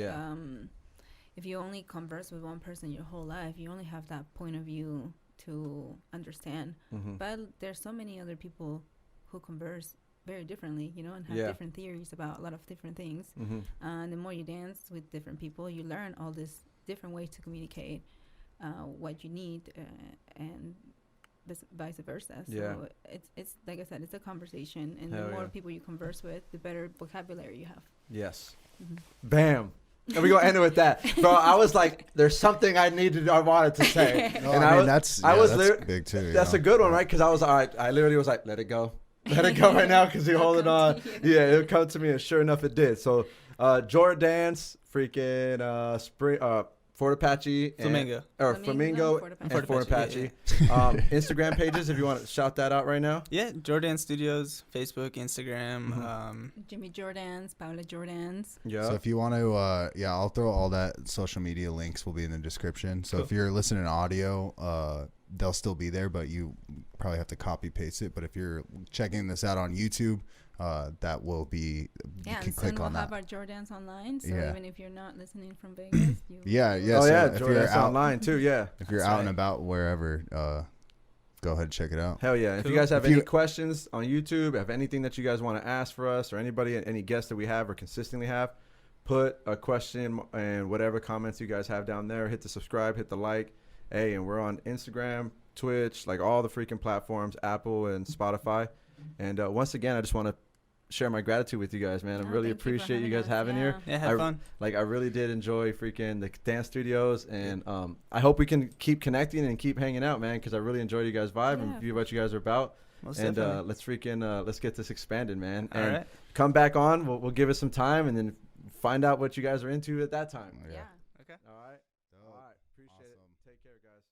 if you only converse with one person your whole life, you only have that point of view to understand. But there's so many other people who converse very differently, and have different theories about a lot of different things. And the more you dance with different people, you learn all these different ways to communicate what you need, and vice versa. So it's like I said, it's a conversation, and the more people you converse with, the better vocabulary you have. Yes. Bam. And we're going to end it with that. Bro, I was like, there's something I wanted to say. That's big too. That's a good one, right? Because I was, all right, I literally was like, let it go. Let it go right now because you're holding on. Yeah, it'll come to me. And sure enough, it did. So, Jordance, freaking Spring, Fort Apache. Flamingo and Fort Apache. Instagram pages, if you want to shout that out right now. Yeah, Jordance Studios, Facebook, Instagram. Jimmy Jordan's, Paula Jordans. Yeah. So if you want to, I'll throw all that social media links will be in the description. So if you're listening to audio, they'll still be there, but you probably have to copy paste it. But if you're checking this out on YouTube, that will be, you can click on that. We'll have our Jordans online, so even if you're not listening from Vegas, you so Jordance you're out, online too, if you're out and about wherever, go ahead and check it out. Hell yeah. If you guys have any questions on YouTube, have anything that you guys want to ask for us, or anybody, any guests that we have or consistently have, put a question and whatever comments you guys have down there. Hit the subscribe, hit the like. Hey, and we're on Instagram, Twitch, like all the freaking platforms, Apple and Spotify. And once again, I just want to share my gratitude with you guys, man. I really appreciate you guys having here. Yeah, have fun. Like, I really did enjoy freaking the dance studios, and I hope we can keep connecting and keep hanging out, man, because I really enjoy you guys' vibe and view what you guys are about. Most and definitely. let's freaking let's get this expanded, man. All and right. come back on. We'll give it some time, and then find out what you guys are into at that time. Okay. Yeah. Okay. All right. Dope. All right. Appreciate Awesome. it. Take care, guys.